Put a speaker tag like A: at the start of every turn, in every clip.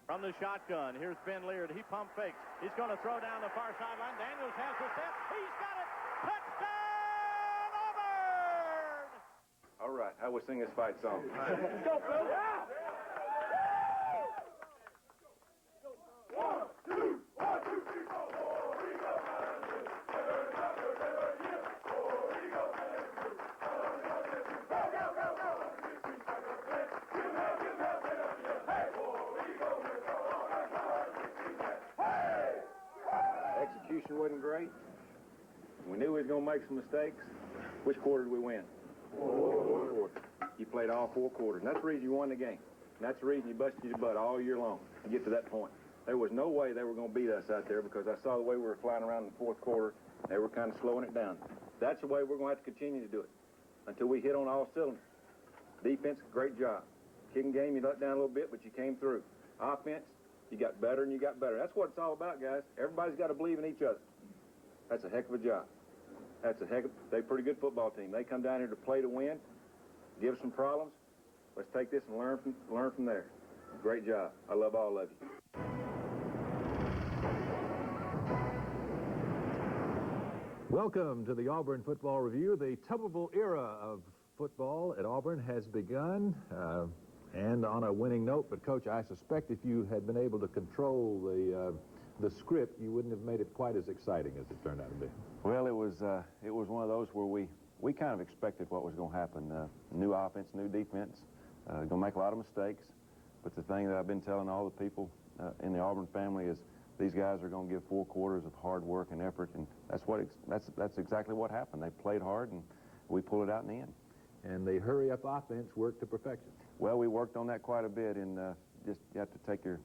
A: From the shotgun, here's Ben Leard. He pump fakes. He's going to throw down the far sideline. Daniels has the step. He's got it. Touchdown, Auburn!
B: All right, how we sing this fight song?
A: Let's go, Phil. Yeah!
C: 1, 2, 1, 2, 3, 4, 4, we go,
B: Execution wasn't great. We knew we was going to make some mistakes. Which quarter did we win? Fourth quarter. You played all 4 quarters. And that's the reason you won the game. And that's the reason you busted your butt all year long to get to that point. There was no way they were going to beat us out there because I saw the way we were flying around in the 4th quarter. They were kind of slowing it down. That's the way we're going to have to continue to do it until we hit on all cylinders. Defense, great job. Kicking game, you let down a little bit, but you came through. Offense, you got better and you got better. That's what it's all about, guys. Everybody's got to believe in each other. That's a heck of a job. They're a pretty good football team. They come down here to play to win, give us some problems. Let's take this and learn from there. Great job. I love all of you.
D: Welcome to the Auburn Football Review. The tubbable era of football at Auburn has begun, and on a winning note. But, Coach, I suspect if you had been able to control the script, you wouldn't have made it quite as exciting as it turned out to be.
B: Well, it was one of those where we kind of expected what was going to happen. New offense, new defense, going to make a lot of mistakes. But the thing that I've been telling all the people in the Auburn family is these guys are going to give 4 quarters of hard work and effort, and that's exactly what happened. They played hard, and we pulled it out in the end.
D: And the hurry-up offense worked to perfection.
B: Well, we worked on that quite a bit, and just you have to take your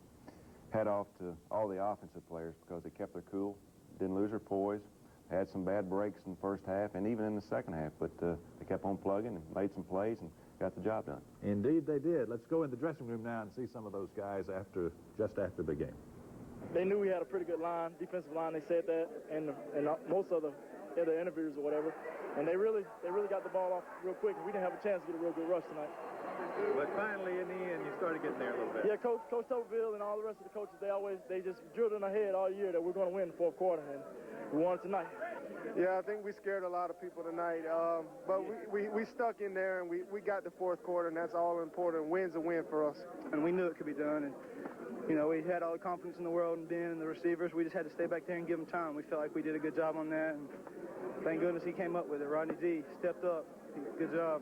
B: hat off to all the offensive players because they kept their cool, didn't lose their poise, had some bad breaks in the first half and even in the second half, but they kept on plugging and made some plays and got the job done.
D: Indeed they did. Let's go in the dressing room now and see some of those guys just after the game.
E: They knew we had a pretty good line, defensive line. They said that, and most of the other interviews or whatever. And they really got the ball off real quick. We didn't have a chance to get a real good rush tonight.
D: But finally, in the end, you started getting there a little bit.
E: Yeah, Coach Toberville and all the rest of the coaches, they just drilled in our head all year that we're going to win the 4th quarter, and we won it tonight.
F: Yeah, I think we scared a lot of people tonight. But we stuck in there, and we got the 4th quarter, and that's all important. Win's a win for us.
E: And we knew it could be done. And you know, we had all the confidence in the world in Ben and the receivers. We just had to stay back there and give them time. We felt like we did a good job on that. And thank goodness he came up with it. Rodney G stepped up. Good job.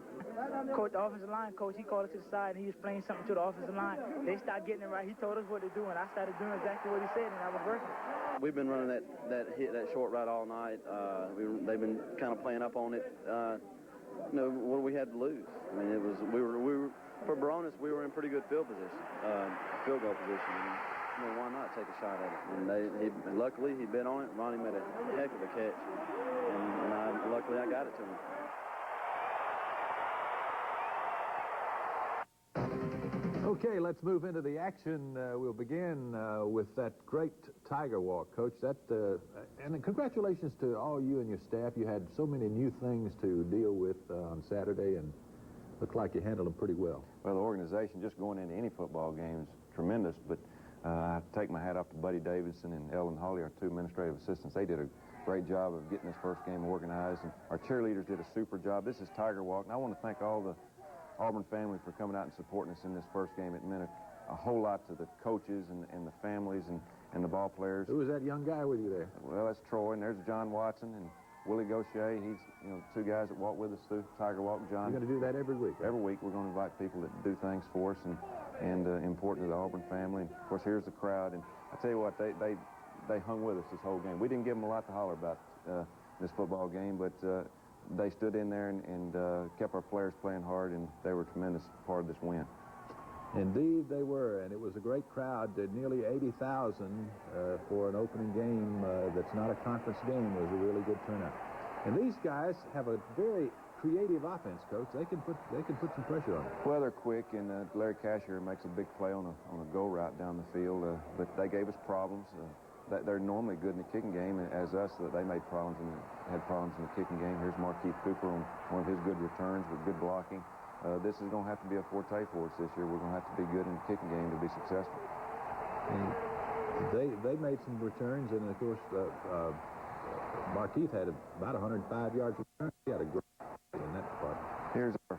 G: Coach, the offensive line coach, he called us to the side and he explained something to the offensive line. They started getting it right. He told us what to do, and I started doing exactly what he said, and I was working.
H: We've been running that short route all night. They've been kind of playing up on it. You know, what do we had to lose? I mean, we were for Baronis, we were in pretty good field goal position. And, you know, why not take a shot at it? And luckily he bit on it. Ronnie made a heck of a catch, and luckily I got it to him.
D: Okay, let's move into the action. We'll begin with that great Tiger Walk, Coach. And congratulations to all you and your staff. You had so many new things to deal with on Saturday, and looked like you handled them pretty well.
B: Well, the organization, just going into any football game, is tremendous, but I take my hat off to Buddy Davidson and Ellen Hawley, our 2 administrative assistants. They did a great job of getting this first game organized, and our cheerleaders did a super job. This is Tiger Walk, and I want to thank all the Auburn family for coming out and supporting us in this first game. It meant a whole lot to the coaches and the families and the ball players.
D: Who was that young guy with you there?
B: Well, that's Troy, and there's John Watson and Willie Gaucher. He's, 2 guys that walk with us through Tiger Walk. John.
D: You're going to do that every week? Right? Every
B: week we're going to invite people that do things for us and important to the Auburn family. And, of course, here's the crowd. And I tell you what, they hung with us this whole game. We didn't give them a lot to holler about this football game, but they stood in there and kept our players playing hard, and they were a tremendous part of this win.
D: Indeed they were, and it was a great crowd. Nearly 80,000 for an opening game that's not a conference game was a really good turnout. And these guys have a very creative offense, Coach. They can put some pressure on them.
B: Well, they're quick, and Larry Cashier makes a big play on a go route down the field, but they gave us problems. They're normally good in the kicking game, as us, that they made problems and had problems in the kicking game. Here's Markeith Cooper on one of his good returns with good blocking. This is going to have to be a forte for us this year. We're going to have to be good in the kicking game to be successful.
D: And they made some returns, and of course, Markeith had about 105 yards return. He had a great in that department.
I: Here's our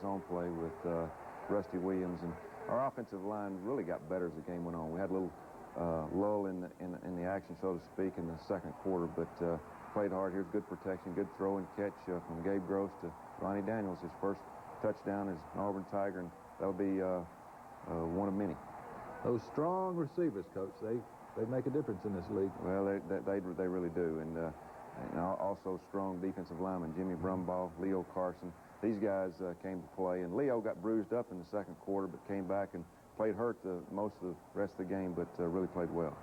I: zone play with Rusty Williams, and our offensive line really got better as the game went on. We had a little lull in the action, so to speak, in the second quarter, but played hard. Here's good protection, good throw and catch from Gabe Gross to Ronnie Daniels. His first touchdown as an Auburn Tiger, and that'll be one of many.
D: Those strong receivers, Coach, they make a difference in this league.
I: Well, they really do, and also strong defensive linemen, Jimmy Brumbaugh, Leo Carson. These guys came to play, and Leo got bruised up in the second quarter, but came back and played hurt most of the rest of the game, but really played well.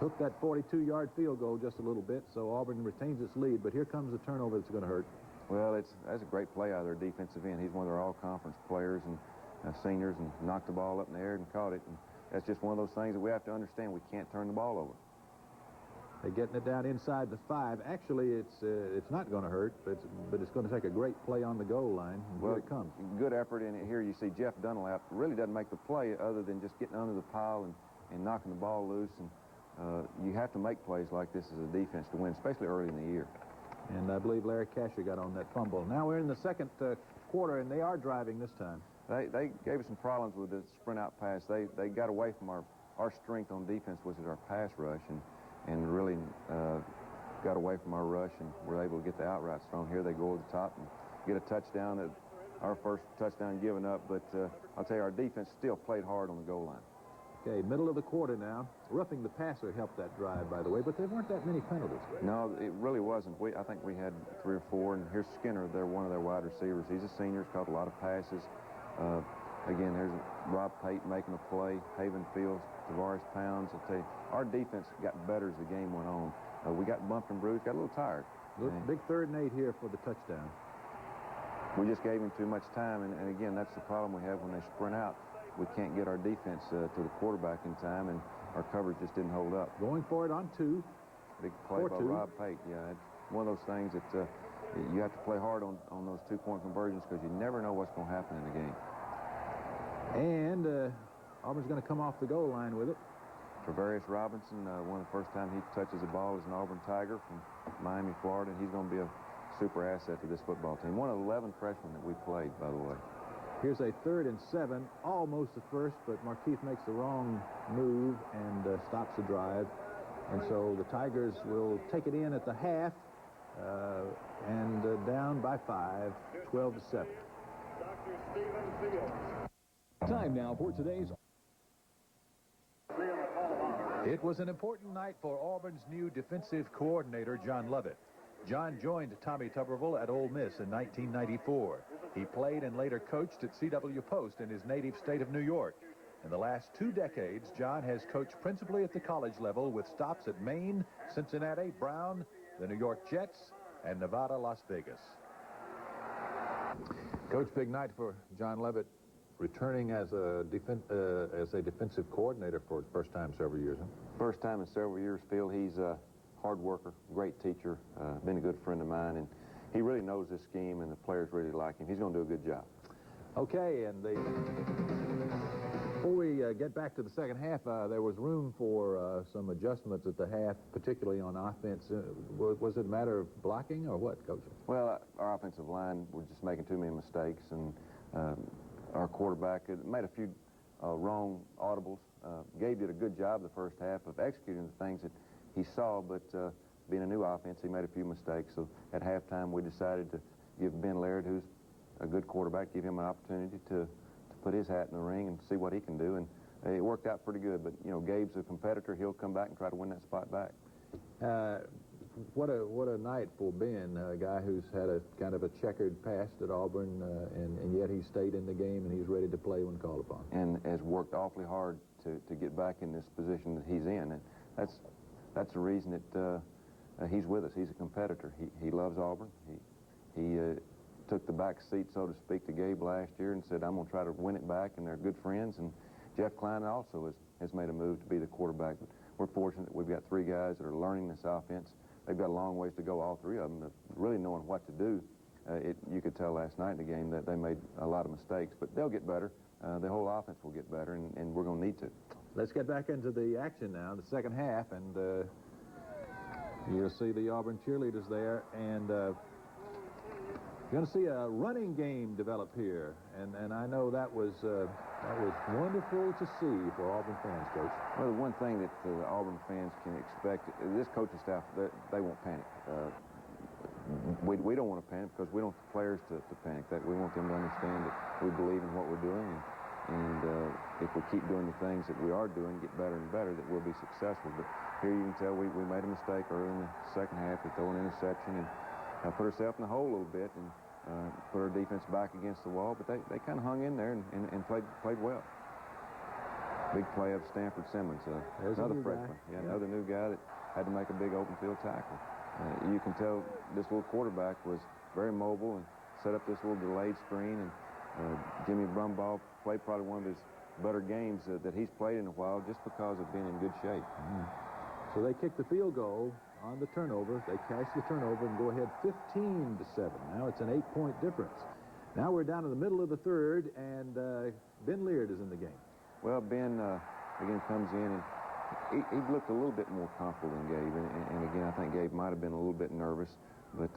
D: Took that 42-yard field goal just a little bit, so Auburn retains its lead, but here comes the turnover that's going to hurt.
I: Well, that's a great play out of their defensive end. He's one of their all-conference players and seniors, and knocked the ball up in the air and caught it. And that's just one of those things that we have to understand. We can't turn the ball over.
D: They're getting it down inside the 5. Actually, it's not going to hurt, but it's going to take a great play on the goal line. And
I: well,
D: here it comes.
I: Good effort in it. Here you see Jeff Dunlap really doesn't make the play other than just getting under the pile and knocking the ball loose. And you have to make plays like this as a defense to win, especially early in the year.
D: And I believe Larry Casher got on that fumble. Now we're in the second quarter, and they are driving this time.
I: They gave us some problems with the sprint-out pass. They got away from our strength on defense, which is our pass rush, and really got away from our rush, and were able to get the outrights thrown. Here they go to the top and get a touchdown, our first touchdown given up, but I'll tell you, our defense still played hard on the goal line.
D: Okay, middle of the quarter now. Roughing the passer helped that drive, by the way, but there weren't that many penalties.
I: No, it really wasn't. I think we had 3 or 4, and here's Skinner. They're one of their wide receivers. He's a senior. He's caught a lot of passes. Again, there's Rob Pate making a play. Haven Fields, Tavares Pounds. I'll tell you, our defense got better as the game went on. We got bumped and bruised, got a little tired.
D: Big 3rd and 8 here for the touchdown.
I: We just gave him too much time, and again, that's the problem we have when they sprint out. We can't get our defense to the quarterback in time, and our coverage just didn't hold up.
D: Going for it on 2.
I: Big play by Rob Pate. Yeah, it's one of those things that you have to play hard on those 2-point conversions because you never know what's going to happen in the game.
D: And Auburn's going to come off the goal line with it.
I: Travarius Robinson, one of the first time he touches the ball as an Auburn Tiger from Miami, Florida, and he's going to be a super asset to this football team. One of the 11 freshmen that we played, by the way.
D: Here's a 3rd and 7, almost the first, but Markeith makes the wrong move and stops the drive. And so the Tigers will take it in at the half and down by 5, 12-7.
J: Time now for today's.
D: It was an important night for Auburn's new defensive coordinator, John Lovett. John joined Tommy Tuberville at Ole Miss in 1994. He played and later coached at C.W. Post in his native state of New York. In the last 2 decades, John has coached principally at the college level with stops at Maine, Cincinnati, Brown, the New York Jets, and Nevada, Las Vegas. Coach, big night for John Lovett, returning as a defensive coordinator for the first time in several years. Huh?
I: First time in several years, Phil. He's a hard worker, great teacher, been a good friend of mine, and he really knows this scheme, and the players really like him. He's going to do a good job.
D: Okay, and before we get back to the second half, there was room for some adjustments at the half, particularly on offense. Was it a matter of blocking or what, Coach?
I: Well, our offensive line was just making too many mistakes, and our quarterback made a few wrong audibles. Gabe did a good job the first half of executing the things that he saw, but being a new offense, he made a few mistakes. So at halftime, we decided to give Ben Laird, who's a good quarterback, give him an opportunity to put his hat in the ring and see what he can do. And it worked out pretty good. But, you know, Gabe's a competitor. He'll come back and try to win that spot back.
D: What a night for Ben, a guy who's had a kind of a checkered past at Auburn, and yet he stayed in the game and he's ready to play when called upon.
I: And has worked awfully hard to get back in this position that he's in. And that's the reason that he's with us. He's a competitor. He loves Auburn. He took the back seat, so to speak, to Gabe last year and said, I'm going to try to win it back, and they're good friends. And Jeff Klein also has made a move to be the quarterback. But we're fortunate that we've got 3 guys that are learning this offense. They've got a long ways to go, all 3 of them, really knowing what to do. You could tell last night in the game that they made a lot of mistakes, but they'll get better. the whole offense will get better, and we're going to need to.
D: Let's get back into the action now, the second half, and you'll see the Auburn cheerleaders there, and you're going to see a running game develop here, and I know that was wonderful to see for Auburn fans, Coach.
I: Well, the one thing that the Auburn fans can expect, this coaching staff, they won't panic. We don't want to panic because we don't want the players to panic. That we want them to understand that we believe in what we're doing, and if we keep doing the things that we are doing, get better and better, that we'll be successful. But here you can tell we made a mistake early in the second half. We throw an interception and put ourselves in the hole a little bit and put our defense back against the wall. But they kind of hung in there and played well. Big play of Stanford Simmons, another freshman. Yeah, another new guy that had to make a big open field tackle. You can tell this little quarterback was very mobile and set up this little delayed screen. And Jimmy Brumbaugh played probably one of his better games that he's played in a while just because of being in good shape.
D: So they kick the field goal on the turnover. They cash the turnover and go ahead 15-7. Now it's an 8-point difference. Now we're down in the middle of the third, and Ben Leard is in the game.
I: Well, Ben, again, comes in, and he looked a little bit more comfortable than Gabe. And again, I think Gabe might have been a little bit nervous, but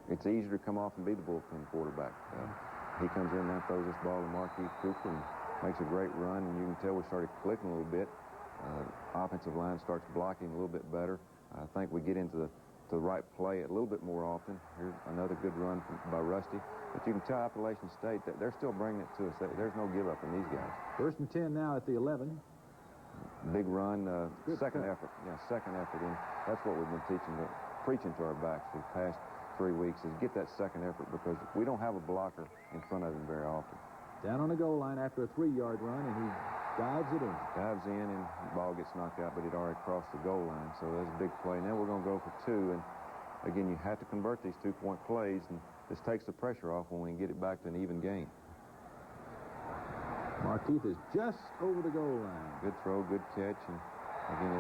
I: it's easier to come off and be the bullpen quarterback. He comes in now, throws this ball to Marquise Cooper, and makes a great run, and you can tell we started clicking a little bit. Offensive line starts blocking a little bit better. I think we get into the right play a little bit more often. Here's another good run by Rusty. But you can tell Appalachian State that they're still bringing it to us. There's no give up in these guys. 1st and 10 now at the 11. Big run, second effort. Yeah, second effort. And that's what we've been preaching to our backs for the past 3 weeks is get that second effort because we don't have a blocker in front of him very often. Down on the goal line after a 3-yard run, and he dives it in. Dives in, and the ball gets knocked out, but it already crossed the goal line, so that's a big play. Now we're going to go for 2, and again, you have to convert these 2-point plays, and this takes the pressure off when we can get it back to an even game. Markeith is just over the goal line. Good throw, good catch, and again,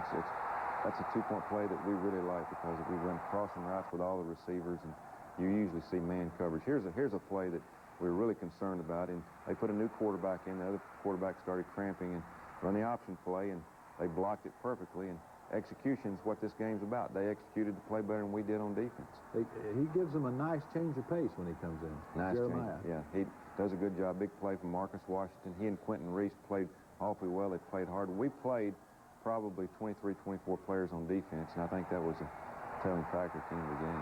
I: that's a 2-point play that we really like because we run crossing routes with all the receivers, and you usually see man coverage. Here's a play that we were really concerned about, and they put a new quarterback in. The other quarterback started cramping and run the option play, and they blocked it perfectly. And execution is what this game's about. They executed the play better than we did on defense. He gives them a nice change of pace when he comes in. Nice Jeremiah. Change. Yeah, he does a good job. Big play from Marcus Washington. He and Quentin Reese played awfully well. They played hard. We played probably 23, 24 players on defense, and I think that was a telling factor at the end of the game.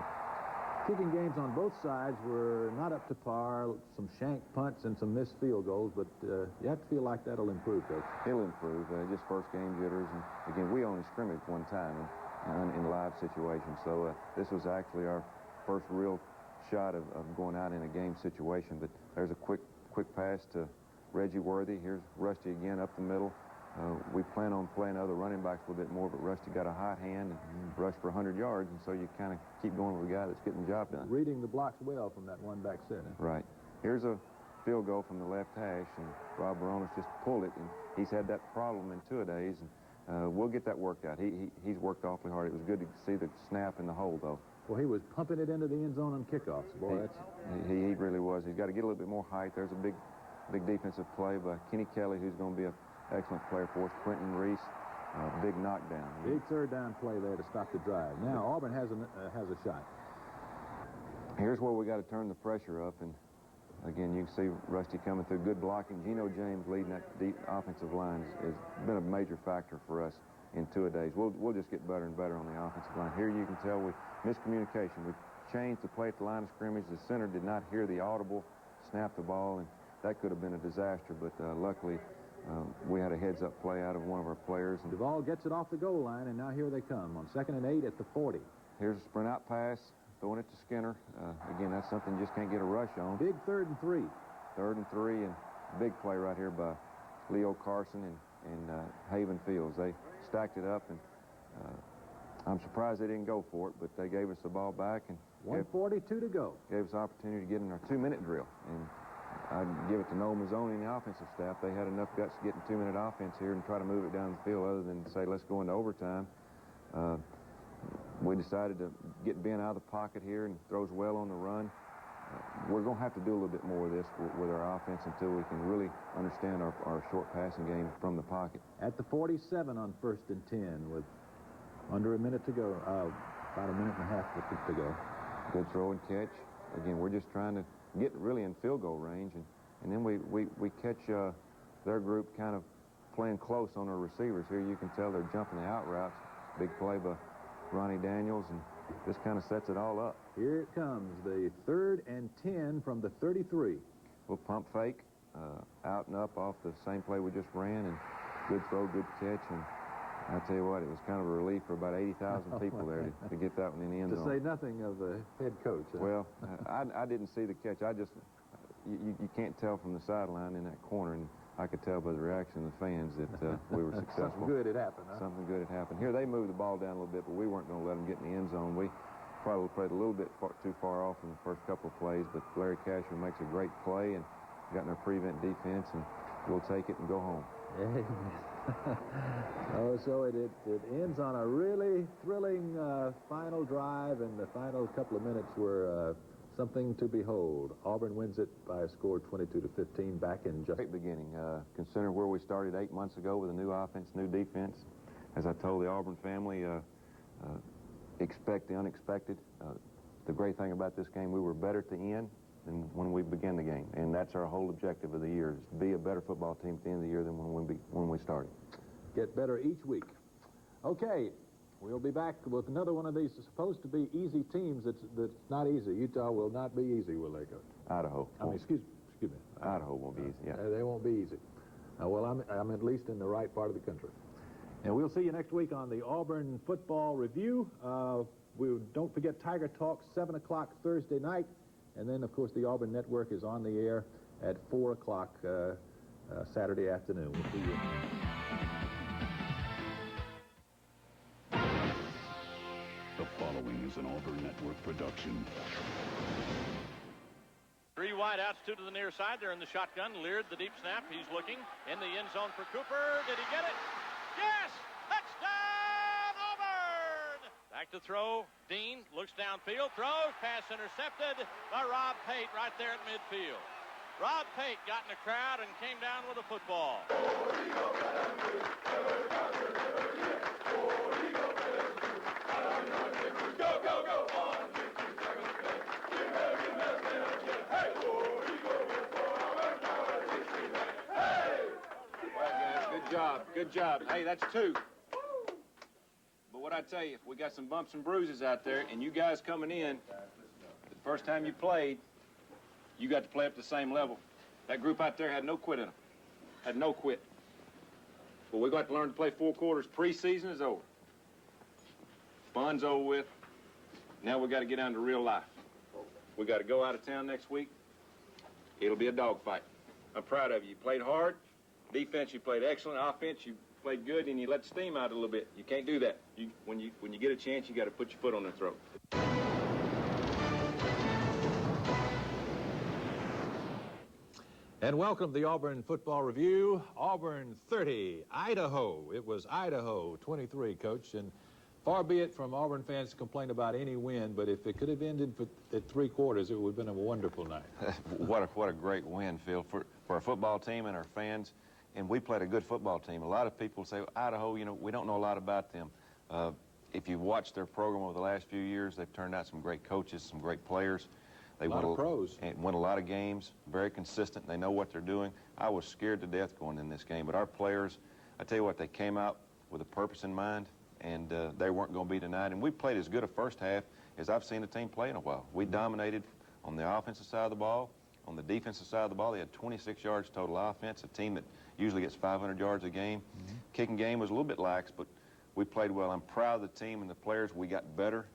I: Kicking games on both sides were not up to par. Some shank punts and some missed field goals, but you have to feel like that'll improve, Coach. It'll improve. Just first game jitters, and again, we only scrimmaged one time in live situations, so this was actually our first real shot of going out in a game situation. But there's a quick pass to Reggie Worthy. Here's Rusty again up the middle. We plan on playing other running backs a little bit more, but Rusty got a hot hand and rushed for 100 yards, and so you kind of keep going with the guy that's getting the job done. Reading the blocks well from that one back center. Right. Here's a field goal from the left hash, and Rob Baronis just pulled it, and he's had that problem in 2 days, and we'll get that worked out. He's worked awfully hard. It was good to see the snap in the hole, though. Well, he was pumping it into the end zone on kickoffs. Boy, he really was. He's got to get a little bit more height. There's a big defensive play by Kenny Kelly, who's going to be a excellent player for us. Quentin Reese, big knockdown. Big third down play there to stop the drive. Now Auburn has a shot. Here's where we got to turn the pressure up, and again, you can see Rusty coming through. Good blocking. Geno James leading that deep offensive line has been a major factor for us in 2 days. We'll just get better and better on the offensive line. Here you can tell we miscommunication. We changed the play at the line of scrimmage. The center did not hear the audible, snap the ball, and that could have been a disaster, but luckily we had a heads-up play out of one of our players. And Duvall gets it off the goal line, and now here they come on 2nd and 8 at the 40. Here's a sprint-out pass, throwing it to Skinner. Again, that's something you just can't get a rush on. Big 3rd and 3. 3rd and 3, and big play right here by Leo Carson and Haven Fields. They stacked it up, and I'm surprised they didn't go for it, but they gave us the ball back. And 1:42 to go. Gave us the opportunity to get in our 2-minute drill. And I'd give it to Noel Mazzoni and the offensive staff. They had enough guts to get in 2-minute offense here and try to move it down the field other than to say, let's go into overtime. We decided to get Ben out of the pocket here and throws well on the run. we're going to have to do a little bit more of this with our offense until we can really understand our short passing game from the pocket.
D: At the 47 on 1st and 10 with under a minute to go, about a minute and a half to go.
I: Good throw and catch. Again, we're just trying to get really in field goal range, and then we catch their group kind of playing close on our receivers. Here you can tell they're jumping the out routes. Big play by Ronnie Daniels, and this kind of sets it all up.
D: Here it comes, the 3rd and 10 from the 33.
I: We'll pump fake, out and up off the same play we just ran, and good throw, good catch, and I'll tell you what, it was kind of a relief for about 80,000 people there to get that one in the end zone.
D: To say nothing of the head coach.
I: Well, I didn't see the catch. You can't tell from the sideline in that corner, and I could tell by the reaction of the fans that we were successful.
D: Something good had happened, huh?
I: Something good had happened. Here, they moved the ball down a little bit, but we weren't going to let them get in the end zone. We probably played a little bit too far off in the first couple of plays, but Larry Cashman makes a great play and got in our prevent defense, and we'll take it and go home.
D: Amen. So it ends on a really thrilling final drive, and the final couple of minutes were something to behold. Auburn wins it by a score 22-15 back in just...
I: Great beginning. Considering where we started 8 months ago with a new offense, new defense. As I told the Auburn family, expect the unexpected. The great thing about this game, we were better at the end than when we began the game, and that's our whole objective of the year, is to be a better football team at the end of the year than when we started.
D: Get better each week. Okay, we'll be back with another one of these supposed to be easy teams that's not easy. Utah will not be easy, will they, Coach?
I: Idaho.
D: I mean, excuse me.
I: Idaho won't be easy, yeah.
D: They won't be easy. Well, I'm at least in the right part of the country. And we'll see you next week on the Auburn Football Review. Don't forget Tiger Talk, 7 o'clock Thursday night. And then, of course, the Auburn Network is on the air at 4 o'clock Saturday afternoon. We'll see you.
K: The following is an Auburn Network production.
A: 3 wide outs, 2 to the near side. They're in the shotgun. Leard, the deep snap. He's looking in the end zone for Cooper. Did he get it? Yes! Touchdown, Auburn! Back to throw. Dean looks downfield, throws, pass intercepted by Rob Pate right there at midfield. Rob Pate got in the crowd and came down with a football.
C: Go, go, go!
B: Well, guys, good job. Hey, that's 2. But what I tell you, we got some bumps and bruises out there, and you guys coming in, the first time you played, you got to play up to the same level. That group out there had no quit in them. Had no quit. But we got to learn to play 4 quarters. Preseason is over. Fun's over with. Now we got to get down to real life. We got to go out of town next week. It'll be a dogfight. I'm proud of you. You played hard. Defense, you played excellent. Offense, you played good, and you let the steam out a little bit. You can't do that. When you get a chance, you got to put your foot on their throat.
D: And welcome to the Auburn Football Review. Auburn 30, Idaho. It was Idaho 23, Coach. And far be it from Auburn fans to complain about any win, but if it could have ended at 3 quarters, it would have been a wonderful night.
I: What a great win, Phil, for our football team and our fans. And we played a good football team. A lot of people say, Idaho, we don't know a lot about them. If you've watched their program over the last few years, they've turned out some great coaches, some great players. They won
D: pros.
I: And won a lot of games, very consistent. They know what they're doing. I was scared to death going in this game, but our players, I tell you what, they came out with a purpose in mind, and they weren't going to be denied. And we played as good a first half as I've seen a team play in a while. We dominated on the offensive side of the ball. On the defensive side of the ball, they had 26 yards total offense, a team that usually gets 500 yards a game. Kicking game was a little bit lax, but we played well. I'm proud of the team and the players. We got better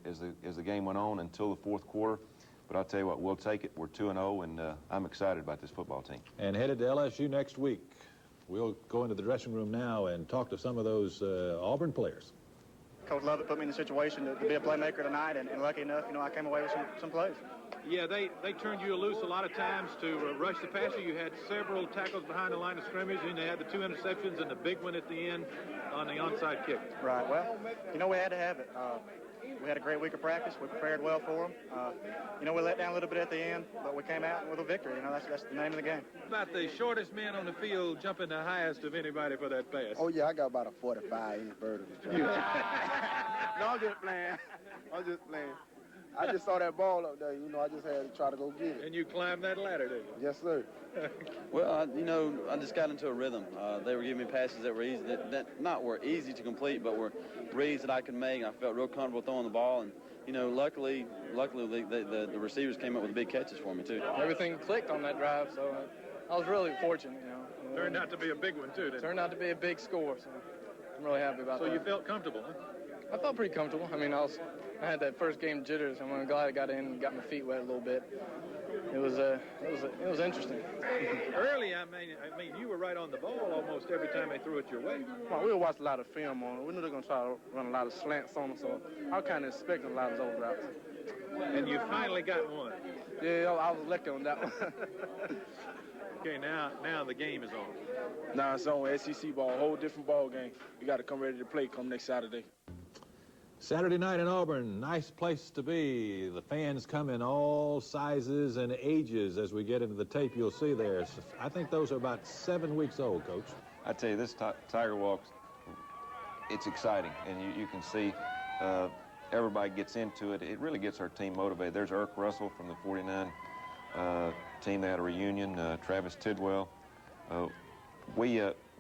I: as the game went on until the 4th quarter. But I'll tell you what, we'll take it. We're 2-0, and I'm excited about this football team.
D: And headed to LSU next week. We'll go into the dressing room now and talk to some of those Auburn players.
E: Coach Lovett put me in the situation to be a playmaker tonight, and lucky enough, I came away with some plays.
L: Yeah, they turned you loose a lot of times to rush the passer. You had several tackles behind the line of scrimmage, and they had the 2 interceptions and the big one at the end on the onside kick.
E: Right. Well, we had to have it.
M: We had a great week of practice. We prepared well for them. You know, we let down a little bit at the end, but we came out with a victory. You know, that's the name of the game.
L: About the shortest man on the field jumping the highest of anybody for that pass.
N: Oh, yeah, I got about a 45-inch vertical jump. No, I'm just playing. I just saw that ball up there, you know, I just had to try to go get it.
L: And you climbed that ladder, did you?
N: Yes, sir.
H: Well, you know, I just got into a rhythm. They were giving me passes that were easy, that not were easy to complete, but were reads that I could make. And I felt real comfortable throwing the ball. And, you know, luckily the receivers came up with big catches for me, too.
E: Everything clicked on that drive, so I was really fortunate, you know.
L: Turned out to be a big one, too, didn't it?
E: Turned out to be a big score, so I'm really happy about that.
L: So you felt comfortable, huh?
E: I felt pretty comfortable. I mean, I had that first game jitters, and I'm glad I got in and got my feet wet a little bit. It was interesting.
L: Early, I mean, you were right on the ball almost every time they threw it your way.
E: Well, we watched a lot of film on it. We knew they were going to try to run a lot of slants on us, so I was kind of expecting a lot of those routes.
L: And you finally got one.
E: Yeah, I was lucky on that one.
L: Okay, now the game is on.
O: Now it's on. SEC ball, a whole different ball game. We got to come ready to play come next Saturday.
D: Saturday night in Auburn, nice place to be. The fans come in all sizes and ages. As we get into the tape, you'll see there. So I think those are about 7 weeks old, Coach.
I: I tell you, this Tiger Walk, it's exciting, and you can see everybody gets into it. It really gets our team motivated. There's Irk Russell from the 49 team. They had a reunion. Travis Tidwell.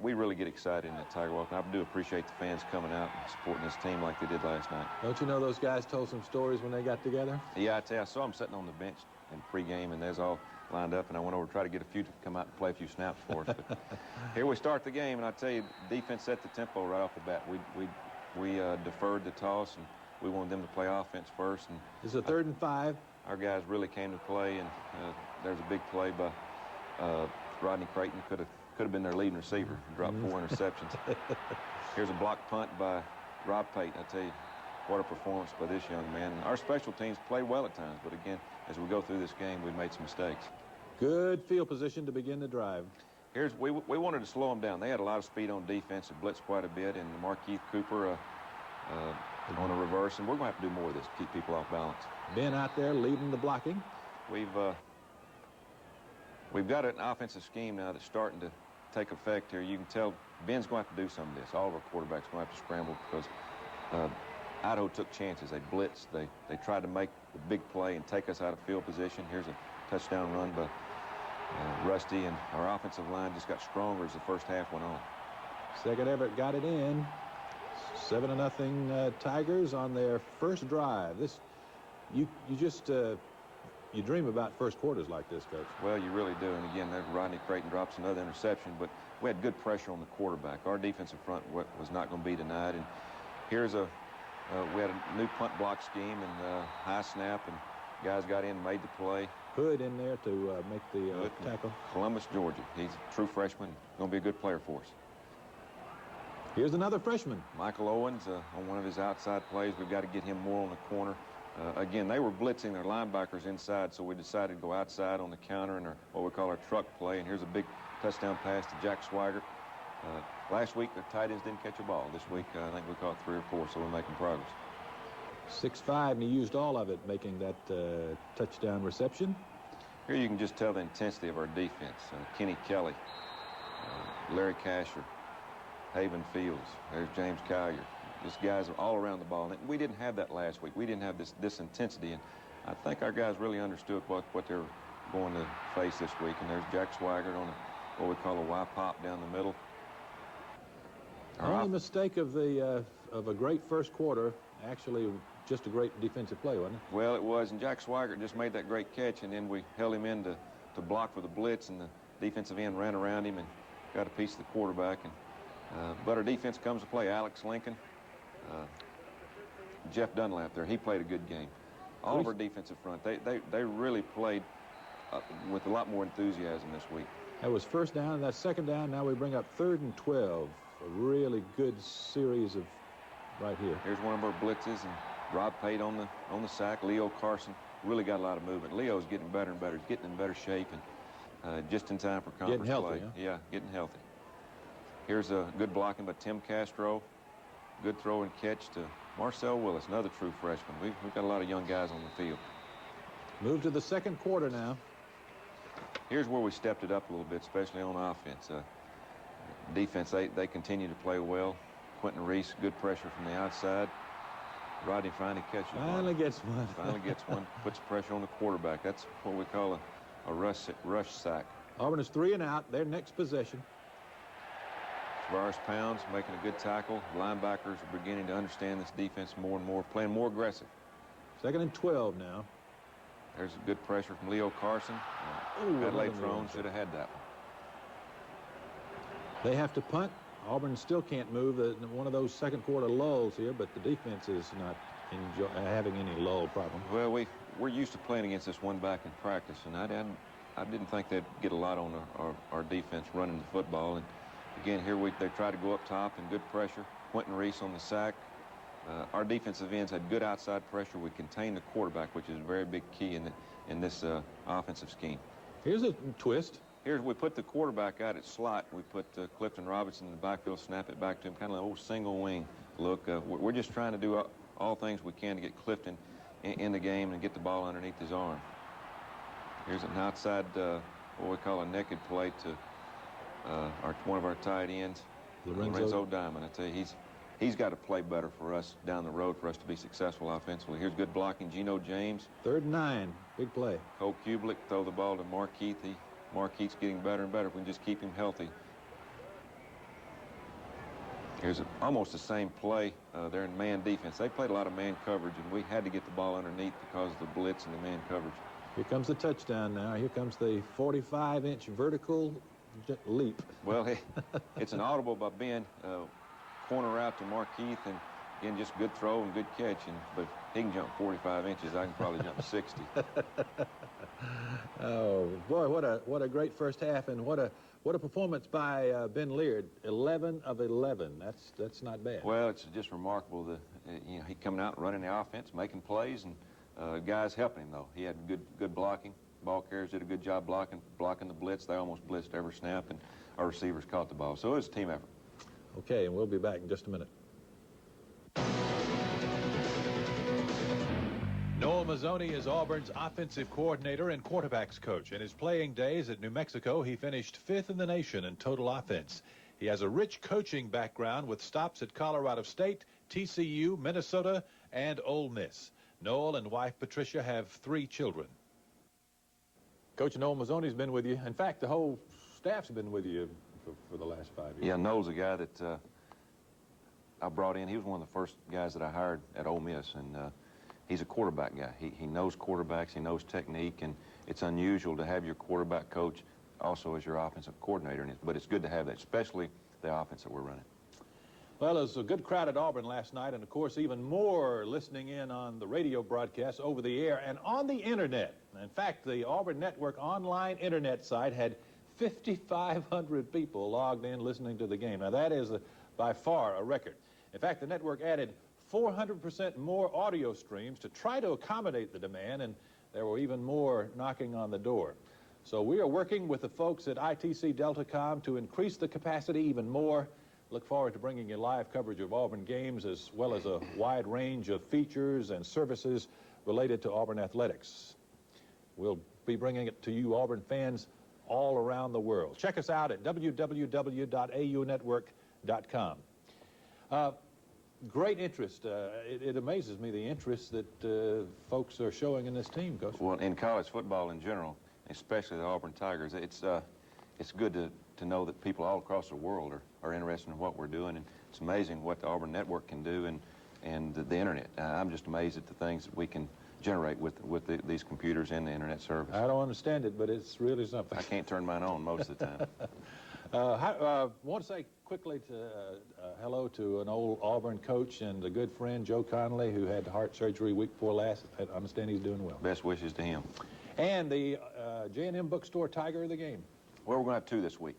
I: We really get excited in that Tiger Walk, and I do appreciate the fans coming out and supporting this team like they did last night.
D: Don't you know those guys told some stories when they got together?
I: Yeah, I tell you, I saw them sitting on the bench in pregame, and they was all lined up, and I went over to try to get a few to come out and play a few snaps for us. But here we start the game, and I tell you, defense set the tempo right off the bat. We deferred the toss, and we wanted them to play offense first. And
D: it's a 3rd and 5.
I: Our guys really came to play, and there's a big play by Rodney Creighton. Could have been their leading receiver. Dropped 4 interceptions. Here's a block punt by Rob Pate. I tell you, what a performance by this young man. Our special teams played well at times, but again, as we go through this game, we made some mistakes.
D: Good field position to begin the drive.
I: We wanted to slow them down. They had a lot of speed on defense and blitzed quite a bit, and Markeith Cooper on a reverse, and we're going to have to do more of this to keep people off balance.
D: Ben out there leading the blocking.
I: We've got an offensive scheme now that's starting to take effect here. You can tell Ben's going to have to do some of this. All of our quarterbacks are going to have to scramble because Idaho took chances. They blitzed. They tried to make the big play and take us out of field position. Here's a touchdown run by Rusty, and our offensive line just got stronger as the first half went on.
D: Second Everett got it in. 7-0 Tigers on their first drive. You dream about first quarters like this, Coach.
I: Well, you really do. And again, Rodney Creighton drops another interception, but we had good pressure on the quarterback. Our defensive front was not going to be denied. And here's we had a new punt block scheme and high snap, and guys got in and made the play.
D: Hood in there to make the tackle.
I: Columbus, Georgia. He's a true freshman. Going to be a good player for us.
D: Here's another freshman.
I: Michael Owens on one of his outside plays. We've got to get him more on the corner. Again, they were blitzing their linebackers inside, so we decided to go outside on the counter and what we call our truck play. And here's a big touchdown pass to Jack Swigert. Last week, the tight ends didn't catch a ball. This week, I think we caught 3 or 4, so we're making progress.
D: 6'5", and he used all of it, making that touchdown reception.
I: Here you can just tell the intensity of our defense. Kenny Kelly, Larry Casher, Haven Fields, there's James Collier. These guys are all around the ball. And we didn't have that last week. We didn't have this intensity, and I think our guys really understood what they're going to face this week. And there's Jack Swigert on what we call a Y-pop down the middle.
D: Our only mistake of a great first quarter, actually just a great defensive play, wasn't it?
I: Well, it was, and Jack Swigert just made that great catch, and then we held him in to block for the blitz, and the defensive end ran around him and got a piece of the quarterback. And but our defense comes to play. Alex Lincoln, Jeff Dunlap there, he played a good game. All of our defensive front, they really played with a lot more enthusiasm this week.
D: That was first down, that's second down. Now we bring up 3rd and 12. A really good series of right here.
I: Here's one of our blitzes, and Rob Pate on the sack. Leo Carson really got a lot of movement. Leo's getting better and better. He's getting in better shape, and just in time for conference
D: getting healthy,
I: play.
D: Huh?
I: Yeah, getting healthy. Here's a good blocking by Tim Castro. Good throw and catch to Marcel Willis, another true freshman. We've got a lot of young guys on the field.
D: Move to the second quarter now.
I: Here's where we stepped it up a little bit, especially on offense. Defense, they continue to play well. Quentin Reese, good pressure from the outside. Rodney finally catches one.
D: Finally gets one.
I: Finally gets one. Puts pressure on the quarterback. That's what we call a rush sack.
D: Auburn is 3 and out. Their next possession.
I: Tavares Pounds making a good tackle. Linebackers are beginning to understand this defense more and more, playing more aggressive.
D: 2nd and 12 now.
I: There's a good pressure from Leo Carson. Adelaide Throne should have had that one.
D: They have to punt. Auburn still can't move. One of those second quarter lulls here, but the defense is not having any lull problem.
I: Well, we're used to playing against this one back in practice, and I didn't think they'd get a lot on our defense running the football. And again, here they try to go up top and good pressure. Quentin Reese on the sack. Our defensive ends had good outside pressure. We contained the quarterback, which is a very big key in this offensive scheme.
D: Here's a twist.
I: Here's we put the quarterback out at slot. We put Clifton Robinson in the backfield, snap it back to him, kind of an old single wing look. We're just trying to do all things we can to get Clifton in the game and get the ball underneath his arm. Here's an outside, what we call a naked play to one of our tight ends, Lorenzo Diamond. I tell you, he's got to play better for us down the road for us to be successful offensively. Here's good blocking. Geno James.
D: 3rd and 9. Big play.
I: Cole Kublik throw the ball to Markeith. Markeith's getting better and better if we can just keep him healthy. Here's almost the same play. They're in man defense. They played a lot of man coverage, and we had to get the ball underneath because of the blitz and the man coverage.
D: Here comes the touchdown now. Here comes the 45-inch vertical leap.
I: Well, it's an audible by Ben. Corner out to Markeith, and again, just good throw and good catch. But if he can jump 45 inches, I can probably jump 60.
D: Oh boy, what a great first half, and what a performance by Ben Leard. 11 of 11. That's not bad.
I: Well, it's just remarkable that he coming out and running the offense, making plays, and guys helping him though. He had good blocking. Ball carriers did a good job blocking the blitz. They almost blitzed every snap, and our receivers caught the ball. So it was a team effort.
D: Okay, and we'll be back in just a minute.
P: Noel Mazzoni is Auburn's offensive coordinator and quarterbacks coach. In his playing days at New Mexico, he finished 5th in the nation in total offense. He has a rich coaching background with stops at Colorado State, TCU, Minnesota, and Ole Miss. Noel and wife Patricia have 3 children.
D: Coach Noel Mazzoni's been with you. In fact, the whole staff's been with you for the last 5 years.
I: Yeah, Noel's a guy that I brought in. He was one of the first guys that I hired at Ole Miss, and he's a quarterback guy. He knows quarterbacks, he knows technique, and it's unusual to have your quarterback coach also as your offensive coordinator, but it's good to have that, especially the offense that we're running.
D: Well, it was a good crowd at Auburn last night, and of course even more listening in on the radio broadcast over the air and on the internet. In fact, the Auburn Network online internet site had 5,500 people logged in listening to the game. Now that is by far a record. In fact, the network added 400% more audio streams to try to accommodate the demand, and there were even more knocking on the door. So we are working with the folks at ITC Deltacom to increase the capacity even more. Look forward to bringing you live coverage of Auburn games as well as a wide range of features and services related to Auburn athletics. We'll be bringing it to you Auburn fans all around the world. Check us out at www.aunetwork.com. Great interest. It amazes me the interest that folks are showing in this team, Coach.
I: Well, in college football in general, especially the Auburn Tigers, it's good to know that people all across the world are interested in what we're doing, and it's amazing what the Auburn Network can do and the internet. I'm just amazed at the things that we can generate with these computers and the internet service.
D: I don't understand it, but it's really something.
I: I can't turn mine on most of the time.
D: I want to say quickly hello to an old Auburn coach and a good friend, Joe Connolly, who had heart surgery week before last. I understand he's doing well.
I: Best wishes to him.
D: And the J&M Bookstore Tiger of the Game.
I: Well, we're going to have 2 this week.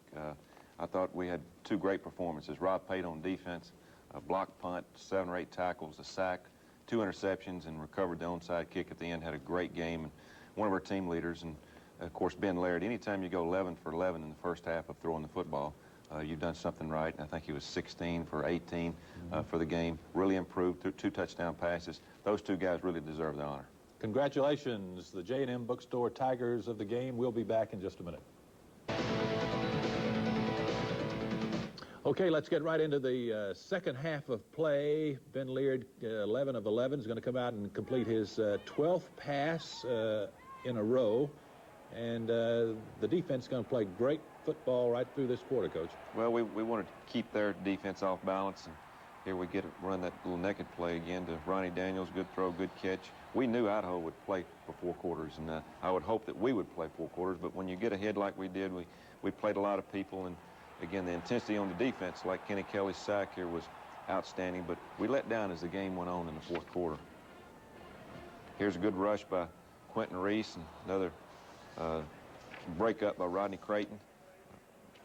I: I thought we had 2 great performances. Rob Pate on defense, a block punt, 7 or 8 tackles, a sack, 2 interceptions, and recovered the onside kick at the end. Had a great game. And one of our team leaders, and of course Ben Laird. Anytime you go 11 for 11 in the first half of throwing the football, you've done something right. And I think he was 16 for 18 for the game. Really improved through 2 touchdown passes. Those 2 guys really deserve the honor.
P: Congratulations, the J&M Bookstore Tigers of the game. We'll be back in just a minute. Okay, let's get right into the second half of play. Ben Leard, 11 of 11, is going to come out and complete his 12th pass in a row. And the defense is going to play great football right through this quarter, Coach.
I: Well, we wanted to keep their defense off balance, and here we run that little naked play again to Ronnie Daniels. Good throw, good catch. We knew Idaho would play for 4 quarters, and I would hope that we would play 4 quarters. But when you get ahead like we did, we played a lot of people, and again, the intensity on the defense, like Kenny Kelly's sack here, was outstanding. But we let down as the game went on in the 4th quarter. Here's a good rush by Quentin Reese, and another break up by Rodney Creighton.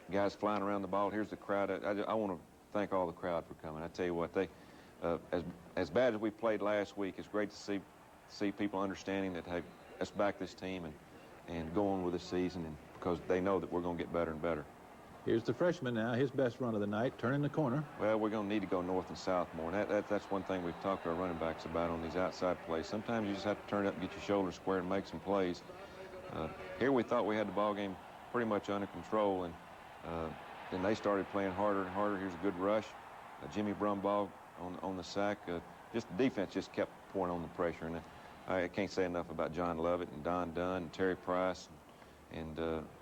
I: Guys flying around the ball. Here's the crowd. I want to thank all the crowd for coming. I tell you what, they as bad as we played last week, it's great to see people understanding that, hey, let's back this team and go on with the season, and because they know that we're going to get better and better.
P: Here's the freshman now, his best run of the night, turning the corner.
I: Well, we're going to need to go north and south more, and that's one thing we've talked to our running backs about on these outside plays. Sometimes you just have to turn it up and get your shoulders square and make some plays. Here we thought we had the ball game pretty much under control, and then they started playing harder and harder. Here's a good rush. Jimmy Brumbaugh on the sack. Just the defense just kept pouring on the pressure, and I can't say enough about John Lovett and Don Dunn and Terry Price and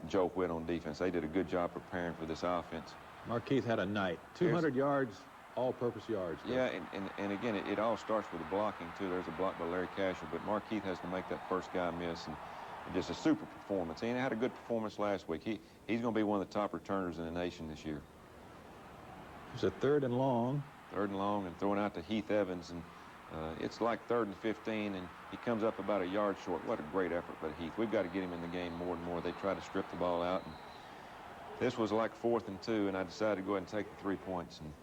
I: Joe Whitt on defense. They did a good job preparing for this offense.
P: Markeith had a night. 200 yards, all-purpose yards.
I: Yeah, and again, it all starts with the blocking, too. There's a block by Larry Casher, but Markeith has to make that first guy miss, and just a super performance. And he had a good performance last week. He's going to be one of the top returners in the nation this year.
P: It's a 3rd and long.
I: 3rd and long, and throwing out to Heath Evans, and it's like 3rd and 15, and he comes up about a yard short. What a great effort by Heath. We've got to get him in the game more and more. They try to strip the ball out, and this was like 4th and 2, and I decided to go ahead and take the 3 points. And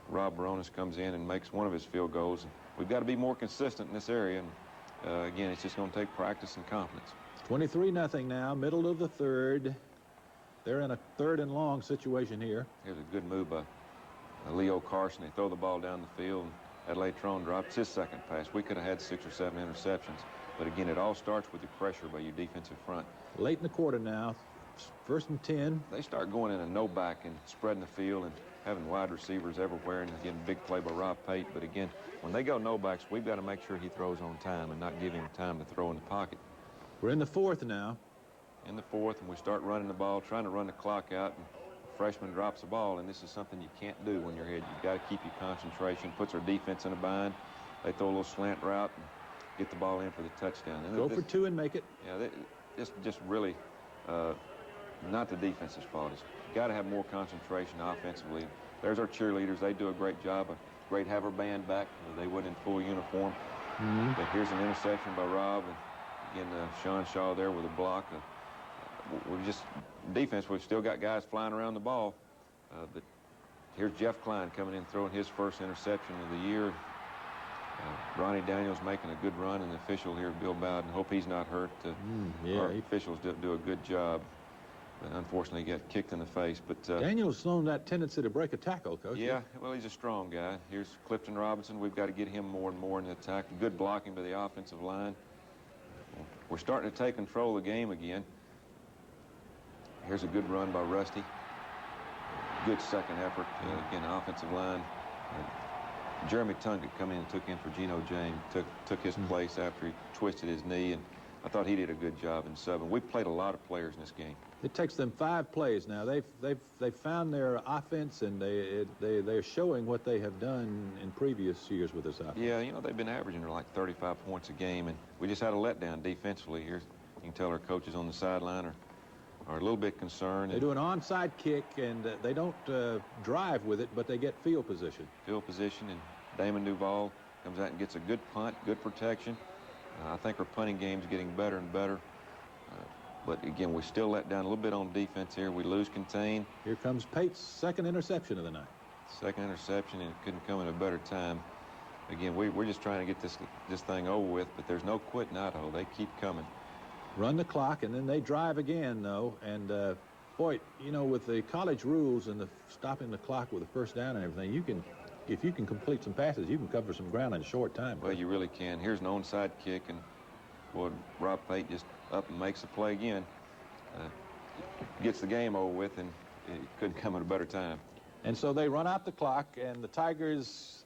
I: Rob Baronis comes in and makes one of his field goals. And we've got to be more consistent in this area, and again, it's just going to take practice and confidence.
P: 23-0 now, middle of the 3rd. They're in a 3rd and long situation here.
I: Here's a good move by Leo Carson. They throw the ball down the field, and Adelaide Trone drops his 2nd pass. We could have had 6 or 7 interceptions, but again, it all starts with the pressure by your defensive front.
P: Late in the quarter now, 1st and 10.
I: They start going in a no-back and spreading the field and having wide receivers everywhere, and again, big play by Rob Pate. But again, when they go no-backs, we've got to make sure he throws on time and not give him time to throw in the pocket.
P: We're in the 4th now.
I: In the 4th, and we start running the ball, trying to run the clock out, and the freshman drops the ball, and this is something you can't do when you're ahead. You've got to keep your concentration, puts our defense in a bind. They throw a little slant route and get the ball in for the touchdown. And
P: Go for 2 and make it.
I: Yeah, this just really not the defense's fault. It's got to have more concentration offensively. There's our cheerleaders. They do a great job. Great have our band back. They went in full uniform. But here's an interception by Rob, and again, Sean Shaw there with a block. We just, defense, we've still got guys flying around the ball. But here's Jeff Klein coming in, throwing his first interception of the year. Ronnie Daniels making a good run, and the official here, Bill Bowden, hope he's not hurt. Our officials do a good job. But unfortunately, he got kicked in the face. But
P: Daniels shown that tendency to break a tackle, Coach.
I: Yeah, well, he's a strong guy. Here's Clifton Robinson. We've got to get him more and more in the attack. Good blocking by the offensive line. We're starting to take control of the game again. Here's a good run by Rusty. Good second effort. Again, offensive line. Jeremy Tunga come in and took in for Geno James. Took his place after he twisted his knee, and I thought he did a good job in subbing. We've played a lot of players in this game.
P: It takes them 5 plays now. They've found their offense, and they're showing what they have done in previous years with this offense.
I: Yeah, you know, they've been averaging like 35 points a game, and we just had a letdown defensively here. You can tell our coaches on the sideline are a little bit concerned.
P: They do an onside kick, and they don't drive with it, but they get field position.
I: Field position, and Damon Duval comes out and gets a good punt, good protection. I think our punting game's getting better and better. But again, we still let down a little bit on defense here. We lose contain.
P: Here comes Pate's 2nd interception of the night.
I: 2nd interception, and it couldn't come at a better time. Again, we're just trying to get this thing over with, but there's no quitting Idaho. They keep coming.
P: Run the clock, and then they drive again, though, and
D: Boy, you know, with the college rules and the stopping the clock with the first down and everything, if you can complete some passes, you can cover some ground in a short time.
I: Well, you really can. Here's an onside kick, and boy, Rob Pate just up and makes the play again. Gets the game over with, and it couldn't come at a better time.
D: And so they run out the clock, and the Tigers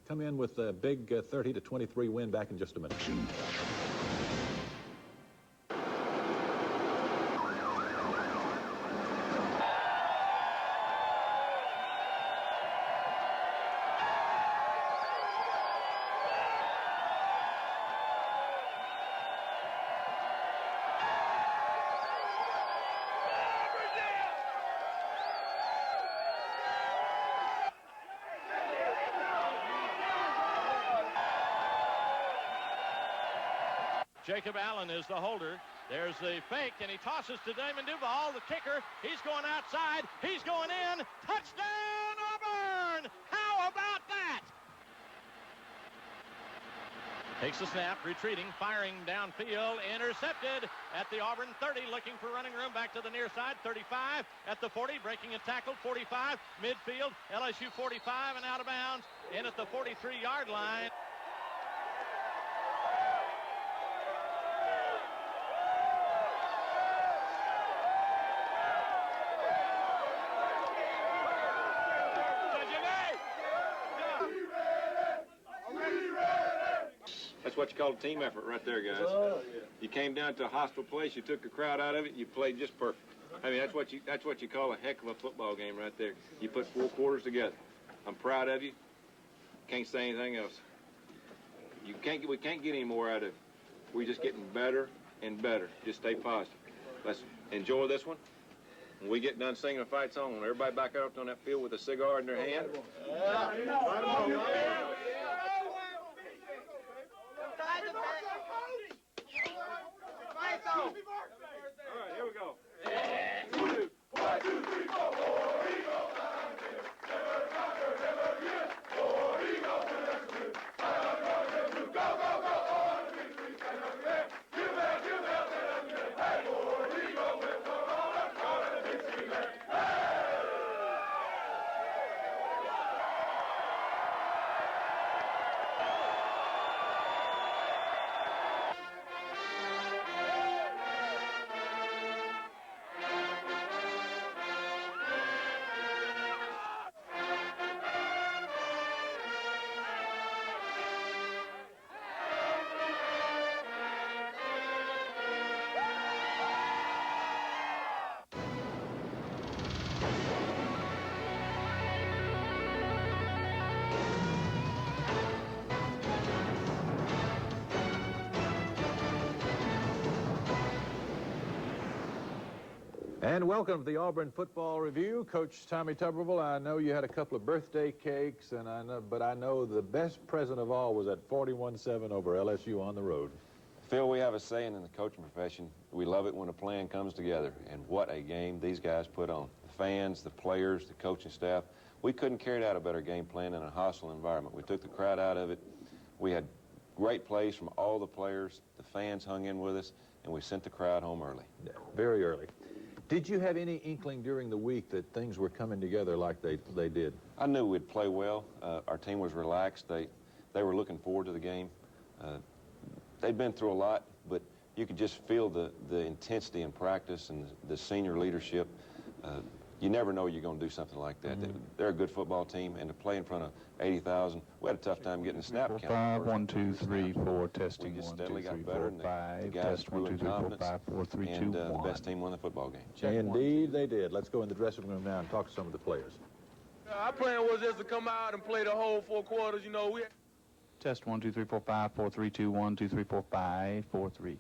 D: come in with a big 30-23 win. Back in just a minute.
A: Jacob Allen is the holder. There's the fake, and he tosses to Damon Duval, the kicker. He's going outside. He's going in. Touchdown, Auburn! How about that? Takes the snap, retreating, firing downfield, intercepted at the Auburn 30, looking for running room back to the near side, 35, at the 40, breaking a tackle, 45, midfield, LSU 45, and out of bounds, in at the 43-yard line.
B: That's what you call a team effort right there, guys. You came down to a hostile place, you took the crowd out of it, you played just perfect. I mean, that's what you call a heck of a football game right there. You put 4 quarters together. I'm proud of you. Can't say anything else. We can't get any more out of it. We're just getting better and better. Just stay positive. Let's enjoy this one. When we get done singing the fight song, everybody back up on that field with a cigar in their hand. All right, here we go.
C: 1, 2, 3, 4, War Eagle. Never conquer, never forget. War Eagle. Go, go, go. On the victory, never forget. Give that, never forget. Hey, War Eagle. With the roller, call it a victory. Hey!
D: And welcome to the Auburn Football Review. Coach Tommy Tuberville, I know you had a couple of birthday cakes, but I know the best present of all was that 41-7 over LSU on the road.
I: Phil, we have a saying in the coaching profession, we love it when a plan comes together, and what a game these guys put on. The fans, the players, the coaching staff, we couldn't carry out a better game plan in a hostile environment. We took the crowd out of it. We had great plays from all the players. The fans hung in with us, and we sent the crowd home early.
D: Yeah, very early. Did you have any inkling during the week that things were coming together like they did?
I: I knew we'd play well. Our team was relaxed. They were looking forward to the game. They'd been through a lot, but you could just feel the intensity in practice and the senior leadership. You never know you're going to do something like that. Mm-hmm. They're a good football team, and to play in front of 80,000, we had a tough time getting the snap count.
Q: 5, 1, 2, 3, 4, testing.
I: We just
Q: 1, 2,
I: steadily
Q: 3,
I: got better,
Q: 4, 5.
I: and the guys
Q: Test 1, 2, 3, 4, 5, 4, 3, 2, 1.
I: And the best team won the football game.
D: Indeed, they did. Let's go in the dressing room now and talk to some of the players.
O: Our plan was just to come out and play the whole 4 quarters. You know, we.
Q: Test 1, 2, 3, 4, 5, 4, 3, 2, 1, 2, 3, 4, 5, 4, 3.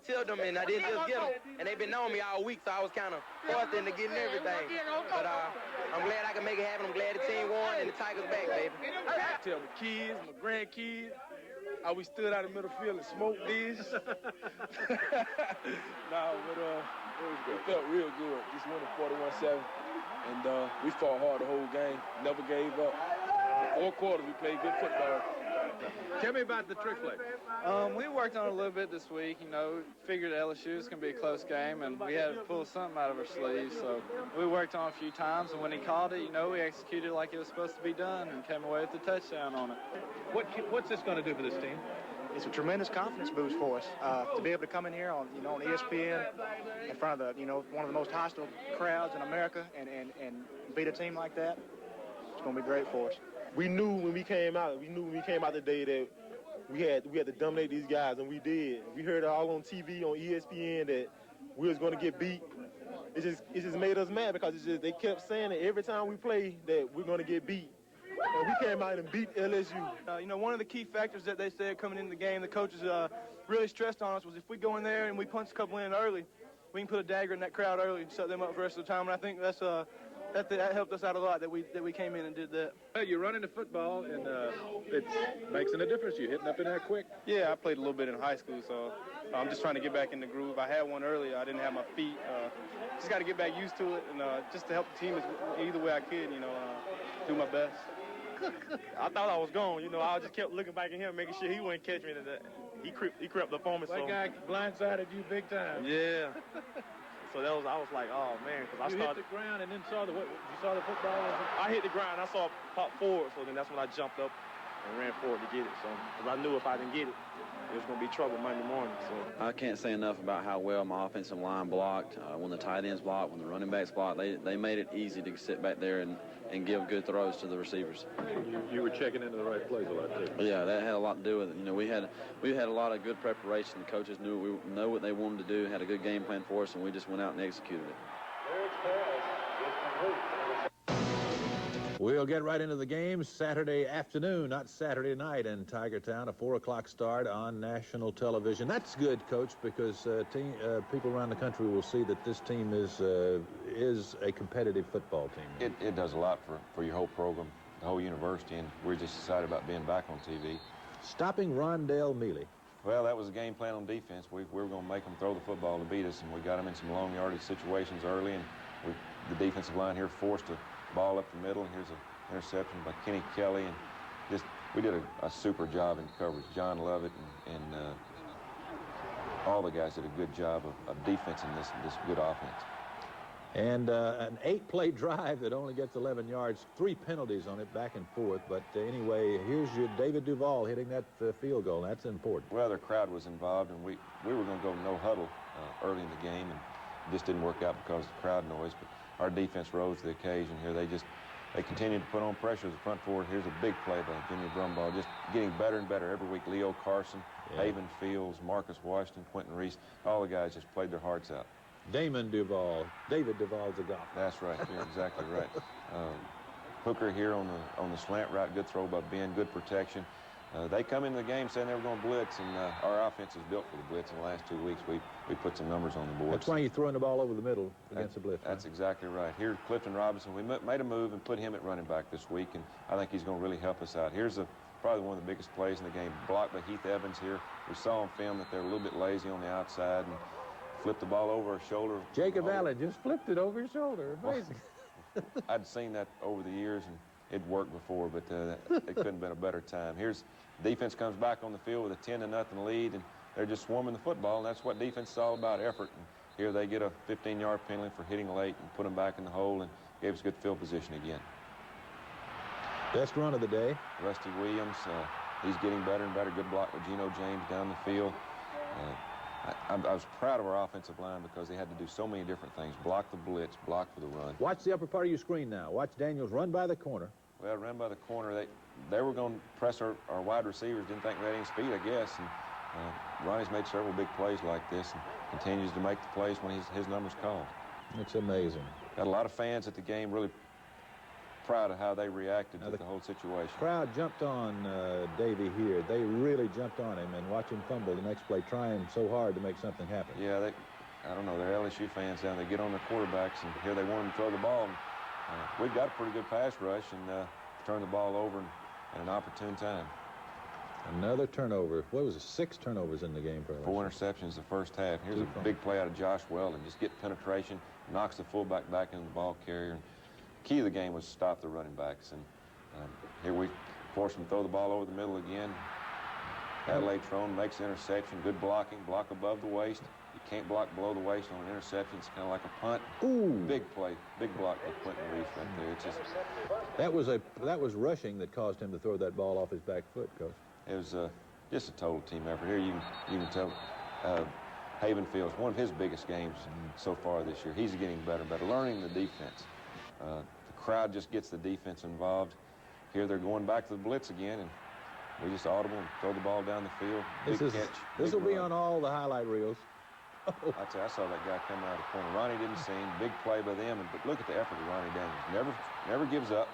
R: Tell them, and I didn't just get them. And they've been knowing me all week, so I was kind of forced into getting everything. But I'm glad I can make it happen. I'm glad the team won and the Tigers back, baby.
O: I tell my kids, my grandkids, how we stood out in the middle field and smoked these. It felt real good. Just won 41-7. And we fought hard the whole game, never gave up.
L: 4 quarters, we played good football. Tell me about the trick play.
E: We worked on it a little bit this week. You know, figured LSU was going to be a close game, and we had to pull something out of our sleeves. So we worked on it a few times, and when he called it, you know, we executed like it was supposed to be done and came away with the touchdown on it.
L: What's this going to do for this team?
M: It's a tremendous confidence boost for us to be able to come in here on, on ESPN in front of the, one of the most hostile crowds in America and beat a team like that. It's going to be great for us.
S: We knew when we came out today that we had to dominate these guys, and we did. We heard it all on TV, on ESPN, that we was going to get beat. It just made us mad because they kept saying it every time we play that we're going to get beat. And we came out and beat LSU.
E: One of the key factors that they said coming into the game, the coaches really stressed on us, was if we go in there and we punch a couple in early, we can put a dagger in that crowd early and shut them up for the rest of the time. And I think that helped us out a lot that we came in and did that.
L: Well, you're running the football, and it makes a difference. You're hitting up in there quick.
E: Yeah, I played a little bit in high school, so I'm just trying to get back in the groove. I had one earlier. I didn't have my feet. Just got to get back used to it, and just to help the team either way I could, do my best. I thought I was gone. I just kept looking back at him, making sure he wouldn't catch me. He crept up on me.
L: That guy blindsided you big time.
E: Yeah. So I was like, oh man, because
L: you hit the ground and then saw the football.
E: I hit the ground. I saw it pop forward, so then that's when I jumped up and ran forward to get it. So because I knew if I didn't get it, it was going to be trouble Monday morning. So
H: I can't say enough about how well my offensive line blocked. When the tight ends blocked, when the running backs blocked, they made it easy to sit back there and give good throws to the receivers.
L: You were checking into the right place a lot too.
H: Yeah, that had a lot to do with it. We had a lot of good preparation. The coaches knew what they wanted to do, had a good game plan for us, and we just went out and executed it.
P: We'll get right into the game Saturday afternoon, not Saturday night in Tiger Town, a 4 o'clock start on national television. That's good, Coach, because people around the country will see that this team is a competitive football team.
I: It does a lot for your whole program, the whole university, and we're just excited about being back on TV.
P: Stopping Rondell Mealy.
I: Well, that was a game plan on defense. We were going to make them throw the football to beat us, and we got them in some long yardage situations early, and the defensive line here forced a ball up the middle, and here's an interception by Kenny Kelly, and we did a super job in coverage. John Lovett and all the guys did a good job of defense in this good offense.
P: And an 8-play drive that only gets 11 yards, 3 penalties on it back and forth. But anyway, here's your David Duvall hitting that field goal. That's important.
I: Well, their crowd was involved, and we were going to go no huddle early in the game, and it just didn't work out because of the crowd noise. But our defense rose to the occasion here. They continued to put on pressure as a front forward. Here's a big play by Jimmy Brumbaugh, just getting better and better every week. Leo Carson, Haven Fields, Marcus Washington, Quentin Reese, all the guys just played their hearts out.
P: David Duvall's a golfer.
I: That's right. You're exactly right. Hooker here on the slant route, good throw by Ben, good protection. They come into the game saying they were going to blitz, and our offense is built for the blitz. In the last 2 weeks, we put some numbers on the board.
P: That's why you're throwing the ball over the middle against the blitz.
I: That's exactly right. Here's Clifton Robinson. We made a move and put him at running back this week, and I think he's going to really help us out. Here's probably one of the biggest plays in the game, blocked by Heath Evans here. We saw on film that they're a little bit lazy on the outside and flipped the ball over his shoulder.
P: Jacob Allen just flipped it over his shoulder. Amazing.
I: I'd seen that over the years, and it worked before, but it couldn't have been a better time. Here's defense comes back on the field with a 10-0 lead, and they're just swarming the football, and that's what defense is all about, effort. And here they get a 15-yard penalty for hitting late and put them back in the hole and gave us good field position again.
P: Best run of the day.
I: Rusty Williams, he's getting better and better. Good block with Geno James down the field. I was proud of our offensive line because they had to do so many different things. Block the blitz, block for the run.
P: Watch the upper part of your screen now. Watch Daniels run by the corner.
I: Well, run by the corner. They were going to press our wide receivers. Didn't think we had any speed, I guess. And Ronnie's made several big plays like this and continues to make the plays when his number's called.
P: It's amazing.
I: Got a lot of fans at the game really proud of how they reacted to the whole situation.
P: Crowd jumped on Davey here. They really jumped on him, and watch him fumble the next play, trying so hard to make something happen.
I: Yeah, I don't know, they're LSU fans down. They get on their quarterbacks, and here they want them to throw the ball. We've got a pretty good pass rush, and turn the ball over at an opportune time.
P: Another turnover. What was it, 6 turnovers in the game for LSU?
I: 4 interceptions the first half. Here's a big play out of Josh Weldon. Just get penetration, knocks the fullback back into the ball carrier. And key of the game was stop the running backs, and Here we force him to throw the ball over the middle again. Adelaide Trone makes the interception. Good blocking, block above the waist. You can't block below the waist on an interception. It's kind of like a punt.
D: Ooh.
I: Big play, big block by Quentin Reese right there. It's just,
D: that was rushing that caused him to throw that ball off his back foot, Coach.
I: it was just a total team effort. Here you can tell Haven Fields, one of his biggest games so far this year. He's getting better and better, learning the defense. The crowd just gets the defense involved. Here they're going back to the blitz again, and we just audible and throw the ball down the field. Big catch.
D: This will be on all the highlight reels.
I: I tell you, I saw that guy come out of the corner. Ronnie didn't see him. Big play by them. But look at the effort of Ronnie Daniels. Never gives up.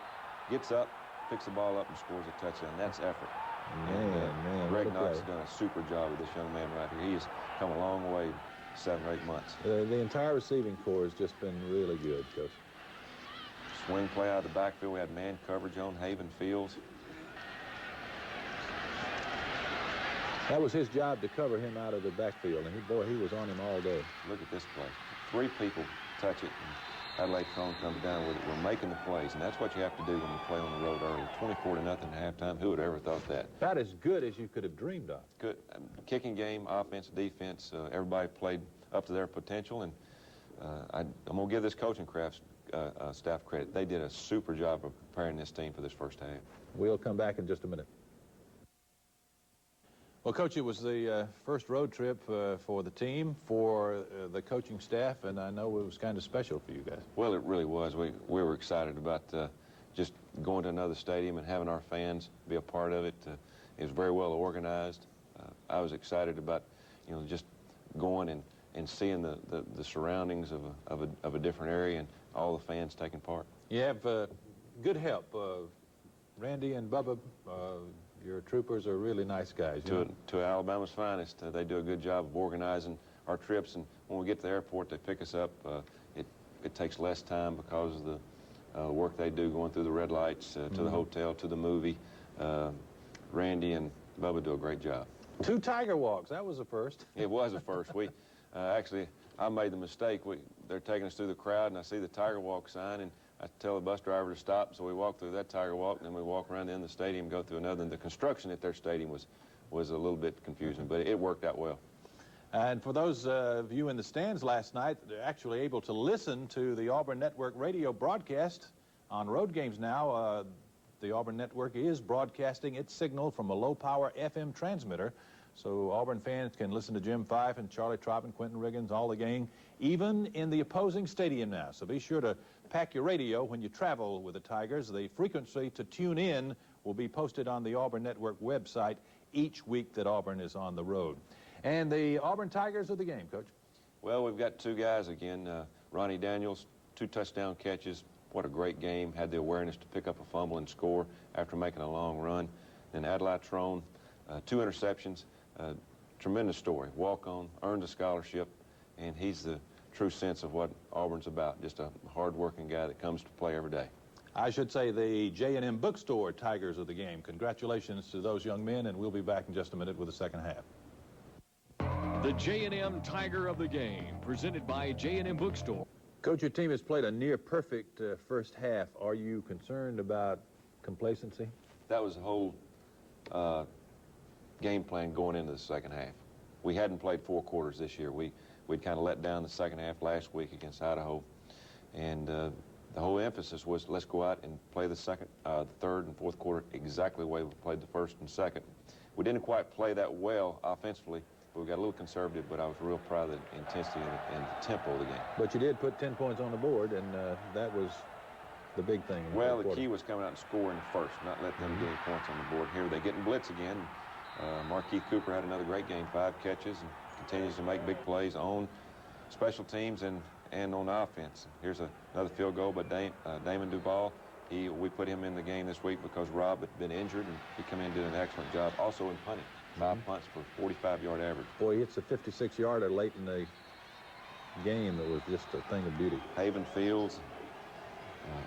I: Gets up, picks the ball up, and scores a touchdown. That's effort.
D: Man,
I: Greg Knox has done a super job with this young man right here. He has come a long way, 7 or 8 months.
D: The entire receiving corps has just been really good, Coach.
I: Swing play out of the backfield. We had man coverage on Haven Fields.
D: That was his job to cover him out of the backfield, and he was on him all day.
I: Look at this play. 3 people touch it, and Adelaide Trone comes down with it. We're making the plays, and that's what you have to do when you play on the road early. 24-0 at halftime. Who would have ever thought that?
D: About as good as you could have dreamed of.
I: Good. Kicking game, offense, defense, everybody played up to their potential, and I'm going to give this coaching staff credit. They did a super job of preparing this team for this first half.
D: We'll come back in just a minute. Well, Coach, it was the first road trip for the team, for the coaching staff, and I know it was kind of special for you guys.
I: Well, it really was. We were excited about just going to another stadium and having our fans be a part of it. It was very well organized. I was excited about, just going and seeing the surroundings of a different area and all the fans taking part.
D: You have good help. Randy and Bubba, your troopers are really nice guys.
I: To Alabama's finest. They do a good job of organizing our trips, and when we get to the airport, they pick us up. It takes less time because of the work they do going through the red lights, to the hotel, to the movie. Randy and Bubba do a great job.
D: 2 Tiger walks. That was a first.
I: It was a first. We actually, I made the mistake. They're taking us through the crowd, and I see the Tiger Walk sign, and I tell the bus driver to stop, so we walk through that Tiger Walk, and then we walk around the end of the stadium, go through another. And the construction at their stadium was a little bit confusing, but it worked out well.
D: And for those of you in the stands last night, they're actually able to listen to the Auburn Network radio broadcast on road games now. The Auburn Network is broadcasting its signal from a low-power FM transmitter, so Auburn fans can listen to Jim Fife and Charlie Trotman, Quentin Riggins, all the gang, even in the opposing stadium now. So be sure to pack your radio when you travel with the Tigers. The frequency to tune in will be posted on the Auburn Network website each week that Auburn is on the road. And the Auburn Tigers of the game, Coach?
I: Well, we've got 2 guys again. Ronnie Daniels, 2 touchdown catches. What a great game. Had the awareness to pick up a fumble and score after making a long run. And Adelaide Trone, 2 interceptions. Tremendous story. Walk-on, earned a scholarship, and he's the true sense of what Auburn's about. Just a hard-working guy that comes to play every day.
D: I should say the J&M Bookstore Tigers of the game. Congratulations to those young men, and we'll be back in just a minute with the second half.
J: The J&M Tiger of the game, presented by J&M Bookstore.
D: Coach, your team has played a near-perfect first half. Are you concerned about complacency?
I: That was the whole game plan going into the second half. We hadn't played 4 quarters this year. We'd kind of let down the second half last week against Idaho, and the whole emphasis was let's go out and play the third and fourth quarter exactly the way we played the first and second. We didn't quite play that well offensively, but we got a little conservative, but I was real proud of the intensity and the tempo of the game.
D: But you did put 10 points on the board, and that was the big thing.
I: Well, the key was coming out and scoring first, not let them get any points on the board. Here they're getting blitz again. Marquis Cooper had another great game, 5 catches, and continues to make big plays on special teams and on offense. Here's another field goal by Damon Duval. We put him in the game this week because Rob had been injured, and he came in and did an excellent job. Also in punting, 5 punts for 45-yard average.
D: Boy, it's a 56-yarder late in the game that was just a thing of beauty.
I: Haven Fields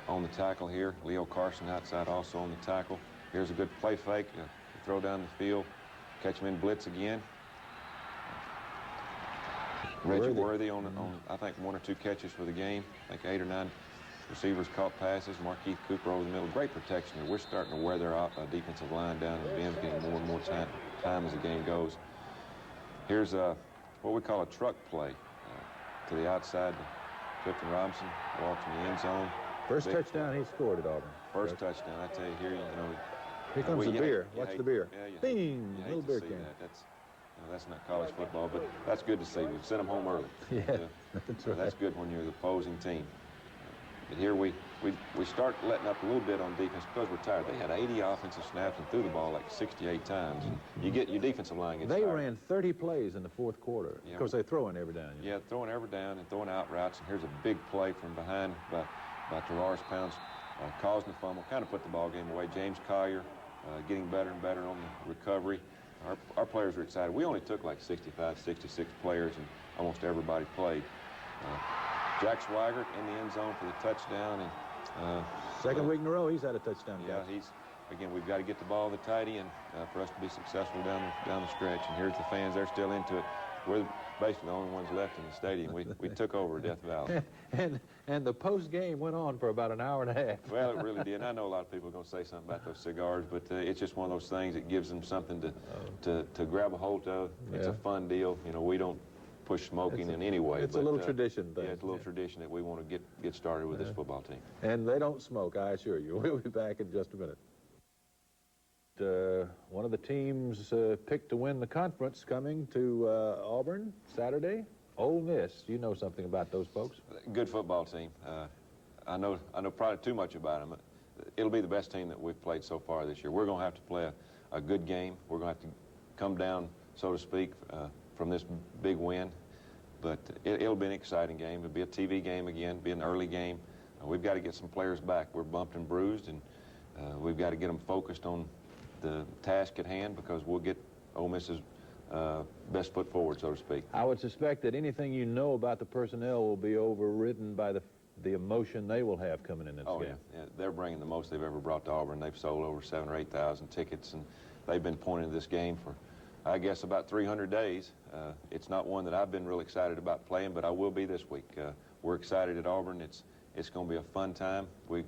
I: on the tackle here. Leo Carson outside also on the tackle. Here's a good play fake. Throw down the field. Catch him in blitz again. Reggie Worthy on I think 1 or 2 catches for the game. I think 8 or 9 Receivers caught passes. Markeith Cooper over the middle. Great protection there. We're starting to wear their defensive line down, and Ben's getting more and more time as the game goes. Here's what we call a truck play to the outside. Clifton Robinson walks in the end zone.
D: First touchdown he scored at Auburn.
I: First touchdown. I tell you,
D: Here comes the beer. Watch the beer.
I: Yeah,
D: Bing! Little beer can.
I: That's not college football, but that's good to see. We sent them home early.
D: Yeah, that's right.
I: That's good when you're the opposing team. But here we start letting up a little bit on defense because we're tired. They had 80 offensive snaps and threw the ball like 68 times. And you get your defensive line gets tired.
D: Ran 30 plays in the fourth quarter.
I: Yeah,
D: of course, they're throwing every down.
I: Yeah, throwing every down and throwing out routes. And here's a big play from behind by Tavares Pounds, causing the fumble, kind of put the ball game away. James Collier getting better and better on the recovery. Our players are excited. We only took like 65, 66 players, and almost everybody played. Jack Swigert in the end zone for the touchdown. And
D: second week in a row, he's had a touchdown.
I: Yeah, again, we've got to get the ball to the tight end for us to be successful down the stretch. And here's the fans; they're still into it. We're basically the only ones left in the stadium. We took over Death Valley.
D: And the post game went on for about an hour and a half.
I: Well, it really did. And I know a lot of people are going to say something about those cigars, but it's just one of those things that gives them something to grab a hold of. It's a fun deal. We don't push smoking in any way.
D: It's a little tradition thing.
I: Yeah, it's a little tradition that we want to get started with this football team.
D: And they don't smoke, I assure you. We'll be back in just a minute. One of the teams picked to win the conference coming to Auburn Saturday. Ole Miss. You know something about those folks?
I: Good football team. I know probably too much about them. It'll be the best team that we've played so far this year. We're going to have to play a good game. We're going to have to come down, so to speak, from this big win. But it'll be an exciting game. It'll be a TV game again, be an early game. We've got to get some players back. We're bumped and bruised, and we've got to get them focused on the task at hand because we'll get Ole Miss's best foot forward, so to speak.
D: I would suspect that anything you know about the personnel will be overridden by the emotion they will have coming in this game.
I: Yeah, they're bringing the most they've ever brought to Auburn. They've sold over 7,000 or 8,000 tickets, and they've been pointing to this game for, I guess, about 300 days. It's not one that I've been real excited about playing, but I will be this week. We're excited at Auburn. It's going to be a fun time. We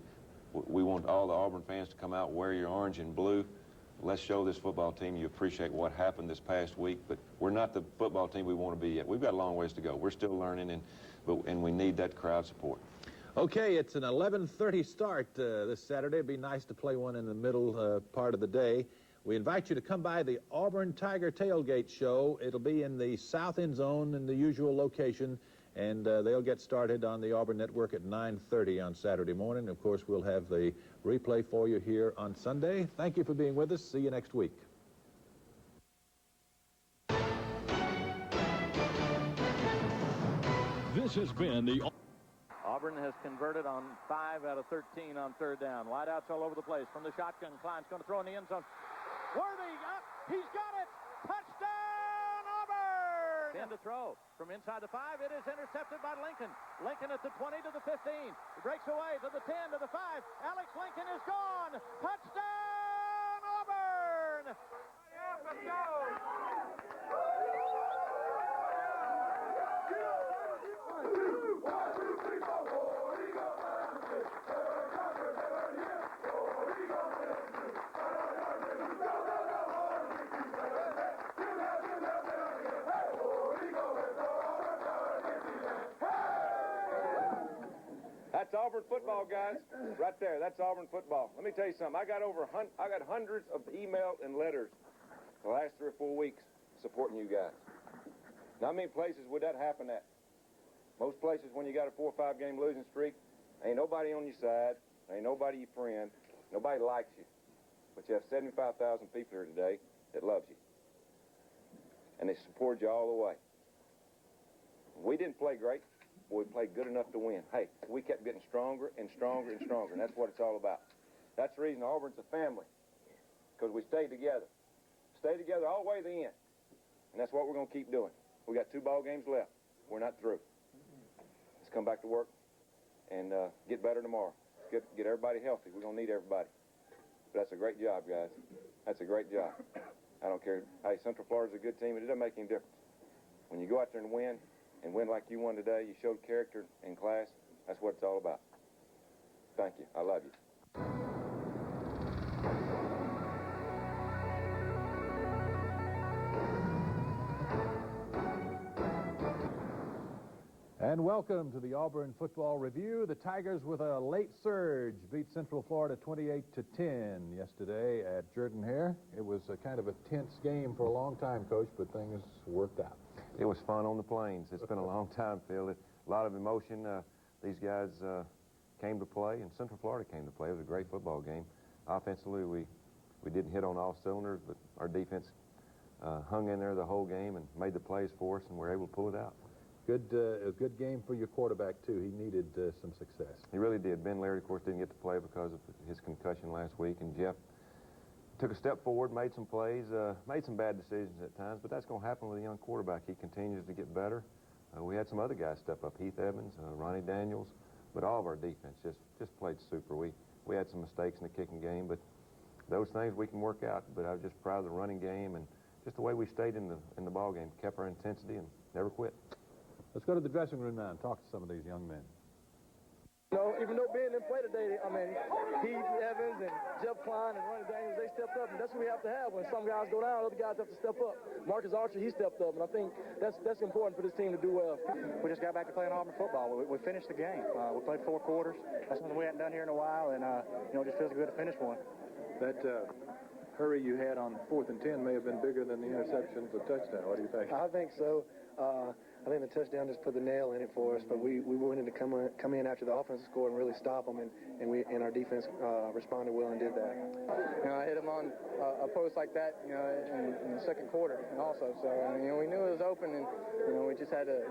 I: want all the Auburn fans to come out, wear your orange and blue. Let's show this football team you appreciate what happened this past week, but we're not the football team we want to be yet. We've got a long ways to go. We're still learning, and we need that crowd support.
D: Okay, it's an 11:30 start this Saturday. It'd be nice to play one in the middle part of the day. We invite you to come by the Auburn Tiger Tailgate Show. It'll be in the south end zone in the usual location, and they'll get started on the Auburn Network at 9:30 on Saturday morning. Of course, we'll have the replay for you here on Sunday. Thank you for being with us. See you next week.
J: This has been the...
A: Auburn has converted on 5 out of 13 on third down. Wideouts all over the place. From the shotgun, Klein's going to throw in the end zone. Worthy, he's got it! Touchdown, Auburn! 10 to throw. From inside the 5, it is intercepted by Lincoln. Lincoln at the 20 to the 15. He breaks away to the 10 to the 5. Alex Lincoln is gone. Touchdown, Auburn! Let's go!
B: That's Auburn football, guys. Right there. That's Auburn football. Let me tell you something. I got hundreds of emails and letters the last 3 or 4 weeks supporting you guys. Now, how many places would that happen at? Most places, when you got a 4 or 5 game losing streak, ain't nobody on your side, ain't nobody your friend, nobody likes you. But you have 75,000 people here today that loves you. And they support you all the way. We didn't play great. We played good enough to win. Hey, we kept getting stronger and stronger and stronger, and that's what it's all about. That's the reason Auburn's a family, because we stayed together. Stay together all the way to the end, and that's what we're going to keep doing. We got 2 ball games left. We're not through. Let's come back to work and get better tomorrow. Get everybody healthy. We're going to need everybody. But that's a great job, guys. That's a great job. I don't care. Hey, Central Florida's a good team, and it doesn't make any difference. When you go out there and win like you won today, you showed character in class. That's what it's all about. Thank you. I love you.
D: And welcome to the Auburn Football Review. The Tigers, with a late surge, beat Central Florida 28-10 yesterday at Jordan-Hare. It was a kind of a tense game for a long time, Coach, but things worked out.
I: It was fun on the plains. It's been a long time, Phil. A lot of emotion. These guys came to play, and Central Florida came to play. It was a great football game. Offensively, we didn't hit on all cylinders, but our defense hung in there the whole game and made the plays for us, and we were able to pull it out.
D: A good game for your quarterback, too. He needed some success.
I: He really did. Ben Laird, of course, didn't get to play because of his concussion last week, and Jeff took a step forward, made some plays, made some bad decisions at times, but that's going to happen with a young quarterback. He continues to get better. We had some other guys step up, Heath Evans, Ronnie Daniels, but all of our defense just played super. We had some mistakes in the kicking game, but those things we can work out. But I was just proud of the running game and just the way we stayed in the ball game, kept our intensity and never quit.
D: Let's go to the dressing room now and talk to some of these young men.
E: No, even though Ben didn't play today, I mean, Heath Evans and Jeff Klein and Ronnie Daniels, they stepped up, and that's what we have to have. When some guys go down, other guys have to step up. Marcus Archer, he stepped up, and I think that's important for this team to do well.
M: We just got back to playing Auburn football. We finished the game. We played 4 quarters. That's something we hadn't done here in a while, and it just feels good to finish one.
B: That hurry you had on 4th and 10 may have been bigger than the interception for touchdown. What do you think?
E: I think so. I think the touchdown just put the nail in it for us, but we wanted to come in after the offensive score and really stop them, and our defense responded well and did that. You know, I hit him on a post like that, you know, in the second quarter, and also, so you know, we knew it was open, and you know, we just had to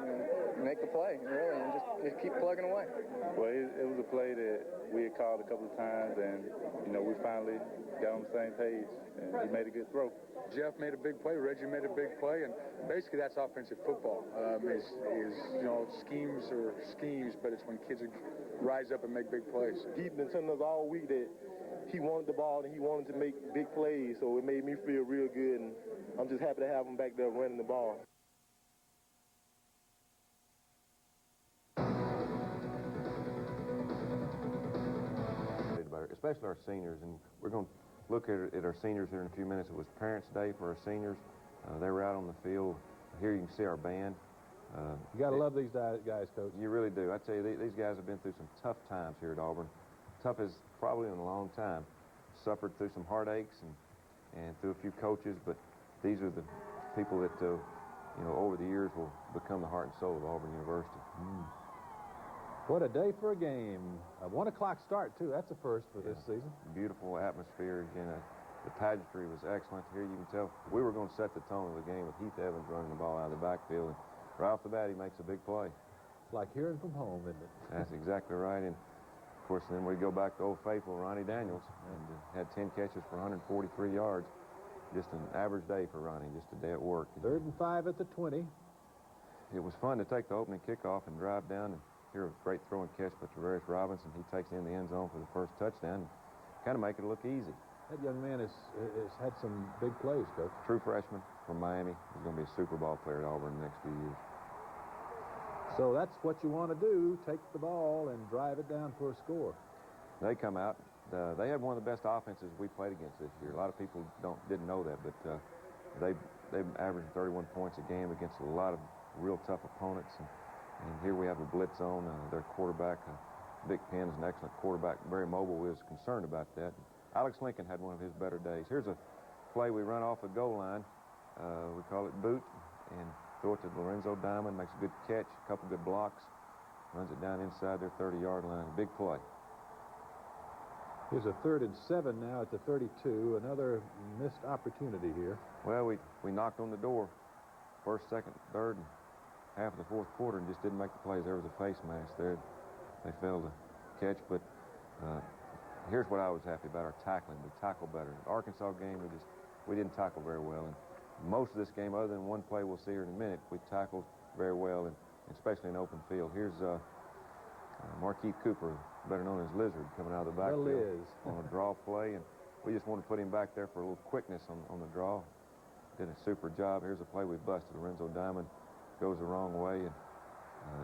E: make the play, really, and just keep plugging away.
B: Well, it was a play that we had called a couple of times, and you know, we finally got on the same page, and he made a good throw.
T: Jeff made a big play, Reggie made a big play, and basically that's offensive football. Is you know, schemes are schemes, but it's when kids rise up and make big plays.
S: He's been telling us all week that he wanted the ball and he wanted to make big plays, so it made me feel real good, and I'm just happy to have him back there running the ball.
I: Especially our seniors, and we're going to look at our seniors here in a few minutes. It was Parents' Day for our seniors. They were out on the field. Here you can see our band.
D: You got to love these guys, Coach.
I: You really do. I tell you, these guys have been through some tough times here at Auburn. Toughest probably in a long time. Suffered through some heartaches and through a few coaches, but these are the people that, you know, over the years will become the heart and soul of Auburn University.
D: What a day for a game. A 1 o'clock start, too. That's a first for this season.
I: Beautiful atmosphere. Again, the pageantry was excellent. Here you can tell we were going to set the tone of the game with Heath Evans running the ball out of the backfield. And right off the bat, he makes a big play.
D: It's like hearing from home, isn't it?
I: That's exactly right. And, of course, then we go back to Old Faithful, Ronnie Daniels, and had 10 catches for 143 yards. Just an average day for Ronnie, just a day at work.
D: 3rd and 5 at the 20.
I: It was fun to take the opening kickoff and drive down and hear a great throw and catch by Tavares Robinson. He takes it in the end zone for the first touchdown and kind of make it look easy.
D: That young man has had some big plays, Coach.
I: True freshman from Miami. He's going to be a Super Bowl player at Auburn in the next few years.
D: So that's what you want to do, take the ball and drive it down for a score.
I: They come out. They had one of the best offenses we played against this year. A lot of people didn't know that, but they've averaged 31 points a game against a lot of real tough opponents. And here we have the blitz on. Their quarterback, Vic Penn, is an excellent quarterback, very mobile. We was concerned about that. Alex Lincoln had one of his better days. Here's a play we run off the goal line. We call it boot, and throw it to Lorenzo Diamond, makes a good catch, a couple good blocks, runs it down inside their 30-yard line. Big play.
D: Here's a 3rd and 7 now at the 32. Another missed opportunity here.
I: Well, we knocked on the door, 1st, 2nd, 3rd, and half of the 4th quarter, and just didn't make the plays. There was a face mask there. They failed to catch, but here's what I was happy about, our tackling. We tackled better. The Arkansas game, we didn't tackle very well. And most of this game, other than one play we'll see here in a minute, we tackled very well, and especially in open field. Here's Markeith Cooper, better known as Lizard, coming out of the backfield on a draw play, and we just wanted to put him back there for a little quickness on the draw. Did a super job. Here's a play we busted. Lorenzo Diamond goes the wrong way, and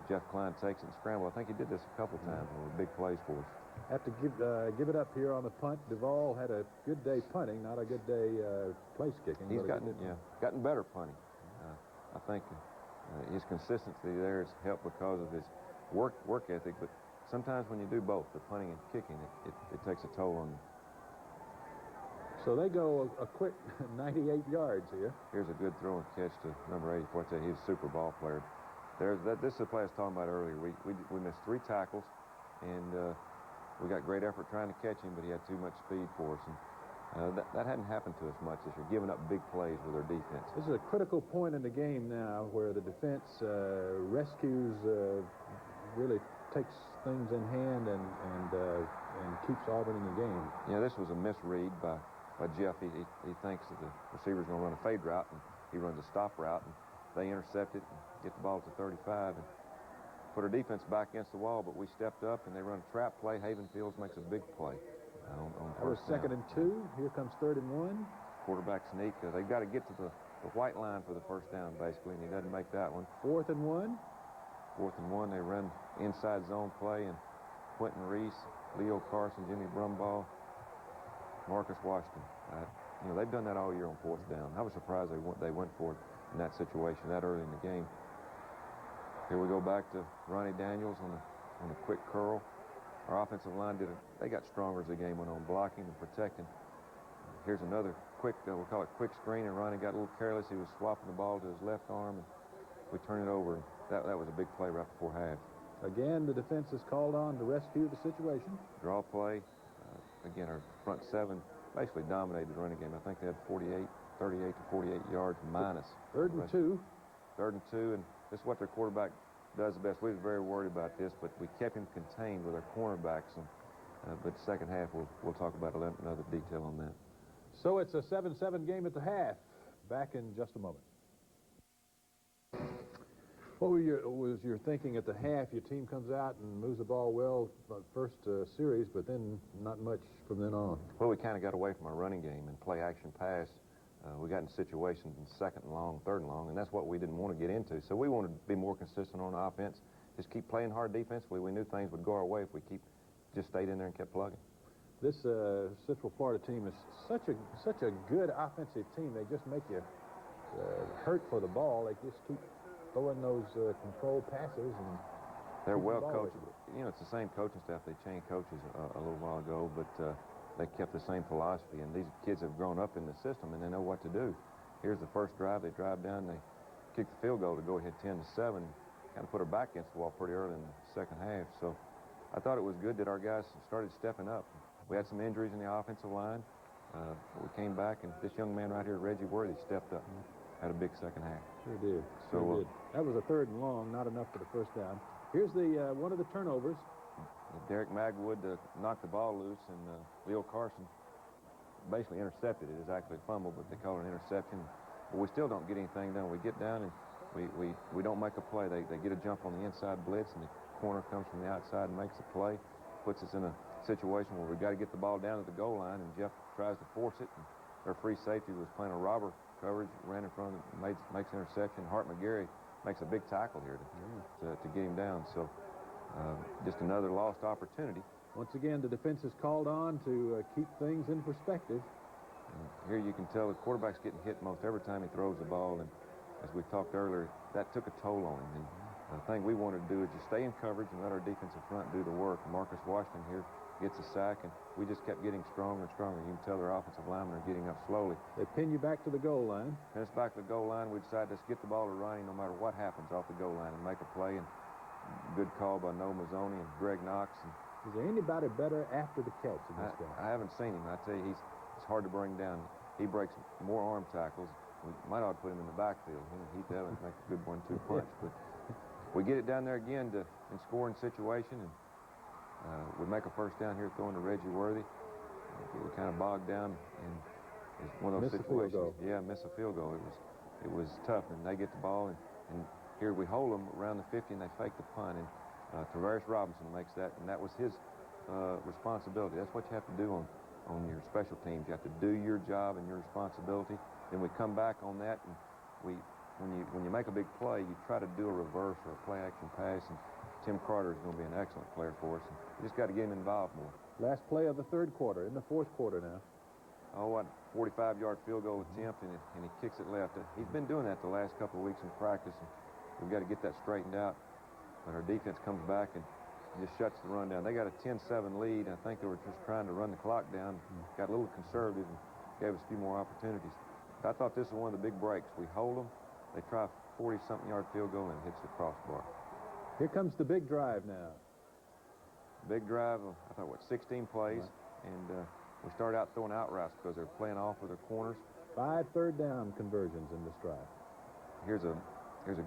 I: Jeff Klein takes it and scrambles. I think he did this a couple times. Big plays for us.
D: have to give it up here on the punt. Duvall had a good day punting, not a good day place kicking.
I: He's gotten better punting. I think his consistency there is helped because of his work ethic, but sometimes when you do both, the punting and kicking, it takes a toll on you.
D: So they go a quick 98 yards here.
I: Here's a good throw and catch to number 84. He's a super ball player. This is the play I was talking about earlier. We missed 3 tackles, and we got great effort trying to catch him, but he had too much speed for us. And that hadn't happened to us much this year, giving up big plays with our defense.
D: This is a critical point in the game now where the defense rescues, really takes things in hand and keeps Auburn in the game.
I: Yeah, this was a misread by Jeff. He thinks that the receiver's going to run a fade route, and he runs a stop route, and they intercept it and get the ball to 35 and put our defense back against the wall, but we stepped up and they run a trap play. Havenfields makes a big play on
D: that was
I: first
D: second
I: down.
D: and 2. Here comes 3rd and 1.
I: Quarterback sneak. They've got to get to the white line for the first down, basically, and he doesn't make that one.
D: 4th and 1.
I: 4th and 1. They run inside zone play, and Quentin Reese, Leo Carson, Jimmy Brumbaugh, Marcus Washington. They've done that all year on 4th down. I was surprised they went for it in that situation that early in the game. Here we go back to Ronnie Daniels on a quick curl. Our offensive line they got stronger as the game went on, blocking and protecting. Here's another quick, we'll call it quick screen, and Ronnie got a little careless. He was swapping the ball to his left arm, and we turn it over. That was a big play right before half.
D: Again, the defense is called on to rescue the situation.
I: Draw play. Again, our front 7 basically dominated the running game. I think they had 38 to 48 yards minus.
D: 3rd and 2.
I: 3rd and 2, and this is what their quarterback does the best. We were very worried about this, but we kept him contained with our cornerbacks. But the second half, we'll talk about another detail on that.
D: So it's a 7-7 game at the half. Back in just a moment. What was your thinking at the half? Your team comes out and moves the ball well first series, but then not much from then on.
I: Well, we kind of got away from our running game and play action pass. We got in situations in 2nd and long, 3rd and long, and that's what we didn't want to get into. So we wanted to be more consistent on offense, just keep playing hard defensively. We knew things would go our way if we just stayed in there and kept plugging.
D: This Central Florida team is such a good offensive team. They just make you hurt for the ball. They just keep throwing those controlled passes. And
I: they're well coached. It's the same coaching staff. They changed coaches a little while ago, but they kept the same philosophy, and these kids have grown up in the system, and they know what to do. Here's the first drive. They drive down, they kick the field goal to go ahead 10-7, kind of put our back against the wall pretty early in the second half. So I thought it was good that our guys started stepping up. We had some injuries in the offensive line. We came back, and this young man right here, Reggie Worthy, stepped up. Had a big second half.
D: Sure did. Sure did. That was a 3rd and long, not enough for the first down. Here's the one of the turnovers.
I: Derek Magwood knocked the ball loose, and Leo Carson basically intercepted it. It was actually a fumble, but they call it an interception. But we still don't get anything done. We get down, and we don't make a play. They get a jump on the inside blitz, and the corner comes from the outside and makes a play. Puts us in a situation where we got to get the ball down to the goal line, and Jeff tries to force it. And their free safety was playing a robber coverage, ran in front of it, makes an interception. Hart McGarry makes a big tackle here to get him down. So just another lost opportunity.
D: Once again, the defense is called on to keep things in perspective.
I: Here you can tell the quarterback's getting hit most every time he throws the ball, and as we talked earlier, that took a toll on him. And the thing we wanted to do is just stay in coverage and let our defensive front do the work. Marcus Washington here gets a sack, and we just kept getting stronger and stronger. You can tell their offensive linemen are getting up slowly.
D: They pin you back to the goal line.
I: Pin us back to the goal line. We decided to get the ball to Ronnie no matter what happens off the goal line and make a play. And good call by Noah Mazzoni and Greg Knox. And
D: is there anybody better after the catch in this game?
I: I haven't seen him. I tell you, he's hard to bring down. He breaks more arm tackles. We might ought to put him in the backfield. He definitely make a good 1-2 punch. But we get it down there again in scoring situation, and we make a first down here throwing to Reggie Worthy. We kind of bogged down in one of those situations. Yeah, miss a field goal. It was tough, and they get the ball, and here we hold them around the 50, and they fake the punt, and Tavares Robinson makes that, and that was his responsibility. That's what you have to do on your special teams. You have to do your job and your responsibility. Then we come back on that, and when you make a big play, you try to do a reverse or a play action pass, and Tim Carter is going to be an excellent player for us. And we just got to get him involved more.
D: Last play of the third quarter, in the fourth quarter now.
I: Oh, what 45-yard field goal attempt, and he kicks it left. He's been doing that the last couple of weeks in practice, and we've got to get that straightened out. But our defense comes back and just shuts the run down. They got a 10-7 lead. I think they were just trying to run the clock down. Got a little conservative and gave us a few more opportunities. But I thought this was one of the big breaks. We hold them. They try a 40-something-yard field goal and it hits the crossbar.
D: Here comes the big drive now.
I: Big drive of, I thought, what, 16 plays. Right. And we started out throwing out routes because they're playing off with their corners.
D: 5 third-down conversions in this drive.
I: Here's a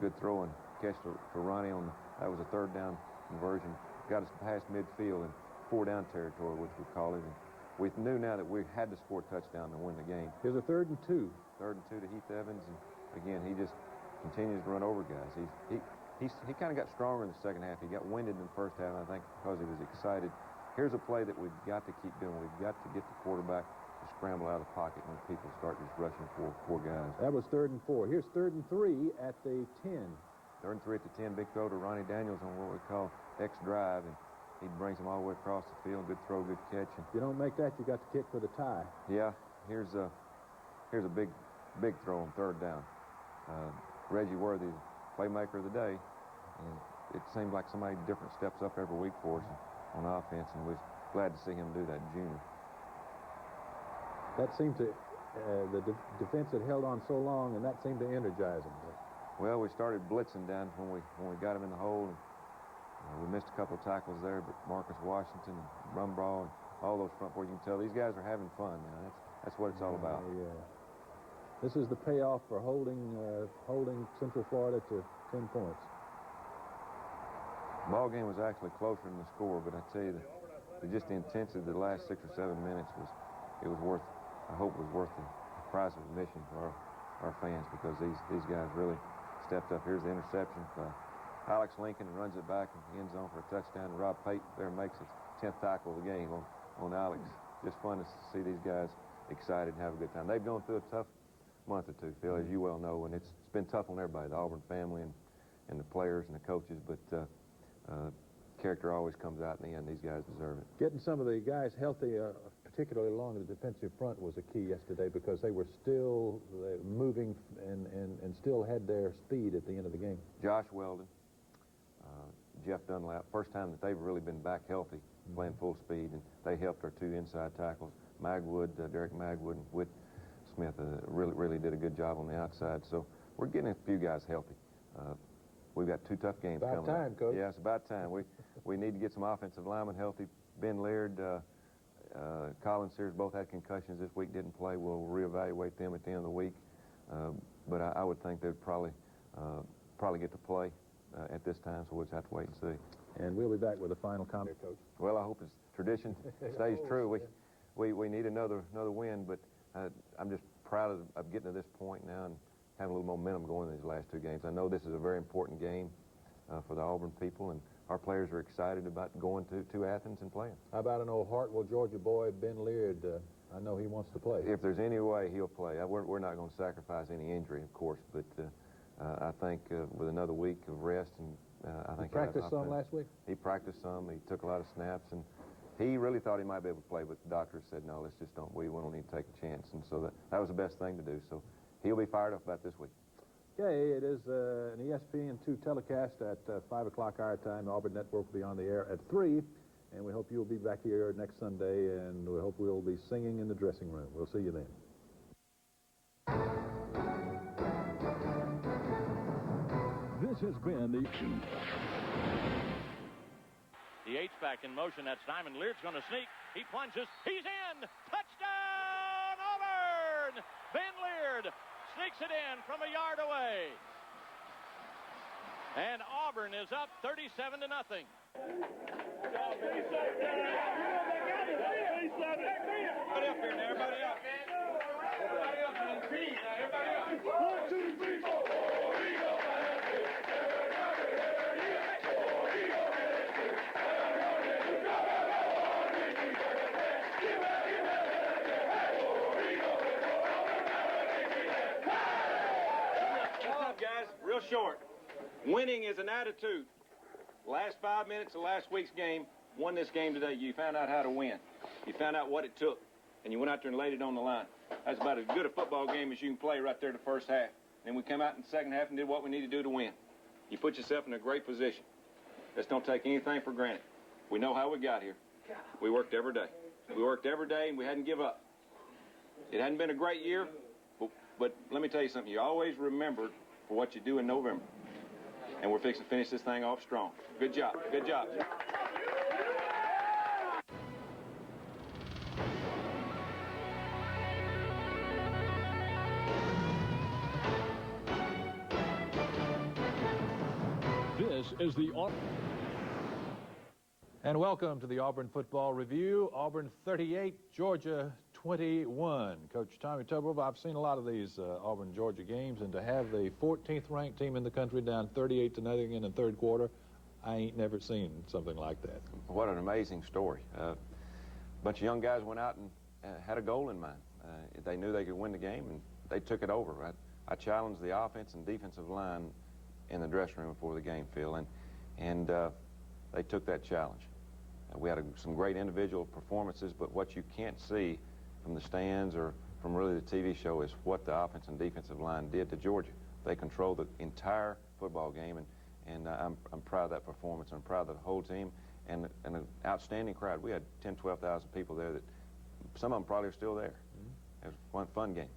I: good throw and catch for Ronnie on that was a third-down conversion. Got us past midfield and 4-down territory, which we call it. And we knew now that we had to score a touchdown to win the game.
D: Here's a 3rd and 2.
I: 3rd and 2 to Heath Evans, and again he just continues to run over guys. He kind of got stronger in the second half. He got winded in the first half, I think, because he was excited. Here's a play that we've got to keep doing. We've got to get the quarterback to scramble out of the pocket when people start just rushing four guys.
D: That was 3rd and 4. Here's 3rd and 3 at the 10.
I: 3rd and 3 at the 10. Big throw to Ronnie Daniels on what we call X drive, and he brings him all the way across the field. Good throw, good catch. And
D: if you don't make that, you got to kick for the tie.
I: Yeah. Here's a big throw on 3rd down. Reggie Worthy, playmaker of the day, and it seems like somebody different steps up every week for us on offense, and we're glad to see him do that, junior.
D: That seemed to the defense had held on so long, and that seemed to energize them.
I: Well, we started blitzing down when we got him in the hole. And, we missed a couple of tackles there, but Marcus Washington and Rumbraw and all those front four, you can tell these guys are having fun now. That's what it's all about.
D: Yeah. This is the payoff for holding Central Florida to 10 points.
I: The ball game was actually closer than the score, but I tell you, just the intensity of the last 6 or 7 minutes was worth. I hope it was worth the price of admission for our fans, because these guys really stepped up. Here's the interception by Alex Lincoln, and runs it back in the end zone for a touchdown. And Rob Payton there makes his 10th tackle of the game on Alex. Just fun to see these guys excited and have a good time. They've gone through a tough month or two, Phil, as you well know, and it's been tough on everybody, the Auburn family and the players and the coaches, but character always comes out in the end. These guys deserve it.
D: Getting some of the guys healthy, particularly along the defensive front, was a key yesterday, because they were still moving and still had their speed at the end of the game.
I: Josh Weldon, Jeff Dunlap, first time that they've really been back healthy, playing full speed, and they helped our 2 inside tackles. Magwood, Derek Magwood, and Whit Smith really did a good job on the outside. So we're getting a few guys healthy. We've got 2 tough games coming up.
D: About time, Coach.
I: Yeah, it's about time. We need to get some offensive linemen healthy. Ben Laird, Colin Sears both had concussions this week, didn't play. We'll reevaluate them at the end of the week. But I would think they'd probably get to play at this time, so we'll just have to wait and see.
D: And we'll be back with a final comment, Coach.
I: Well, I hope it's tradition stays true. We need another win, but I'm just proud of getting to this point now and having a little momentum going in these last 2 games. I know this is a very important game for the Auburn people, and our players are excited about going to Athens and playing.
D: How about an old Hartwell, Georgia boy, Ben Laird? I know he wants to play.
I: If there's any way, he'll play. We're not going to sacrifice any injury, of course, but I think with another week of rest, and I think
D: he practiced some last week?
I: He practiced some. He took a lot of snaps, and he really thought he might be able to play, but the doctor said, no, let's just we don't need to take a chance, and so that was the best thing to do. So he'll be fired up about this week.
D: Okay, it is an ESPN2 telecast at 5 o'clock our time. The Auburn Network will be on the air at 3, and we hope you'll be back here next Sunday, and we hope we'll be singing in the dressing room. We'll see you then.
J: This has been the
A: H-back in motion. That's Diamond. Leard's going to sneak. He plunges. He's in. Touchdown, Auburn! Ben Leard sneaks it in from a yard away. And Auburn is up 37-0. Everybody up here now. Everybody up. Everybody up on the feet. Everybody up. 1, 2, 3, 4. Real short. Winning is an attitude.
B: last 5 minutes of last week's game won this game today. You found out how to win. You found out what it took, and you went out there and laid it on the line. That's about as good a football game as you can play right there the first half. Then we come out in the second half and did what we need to do to win. You put yourself in a great position. Let's don't take anything for granted. We know how we got here. We worked every day. We worked every day, and we hadn't give up. It hadn't been a great year, but let me tell you something. You always remembered for what you do in November. And we're fixing to finish this thing off strong. Good job. Good job.
J: This is the Auburn.
P: And welcome to the Auburn Football Review. Auburn 38, Georgia 21. Coach Tommy Tuberville, I've seen a lot of these Auburn-Georgia games, and to have the 14th ranked team in the country down 38-0 in the third quarter, I ain't never seen something like that.
I: What an amazing story. A bunch of young guys went out and had a goal in mind. They knew they could win the game, and they took it over. I challenged the offense and defensive line in the dressing room before the game, Phil, and they took that challenge. We had some great individual performances, but what you can't see from the stands or from really the TV show is what the offense and defensive line did to Georgia. They controlled the entire football game, and I'm proud of that performance. I'm proud of the whole team and an outstanding crowd. We had 10, 12,000 people there that some of them probably are still there. It was one fun game.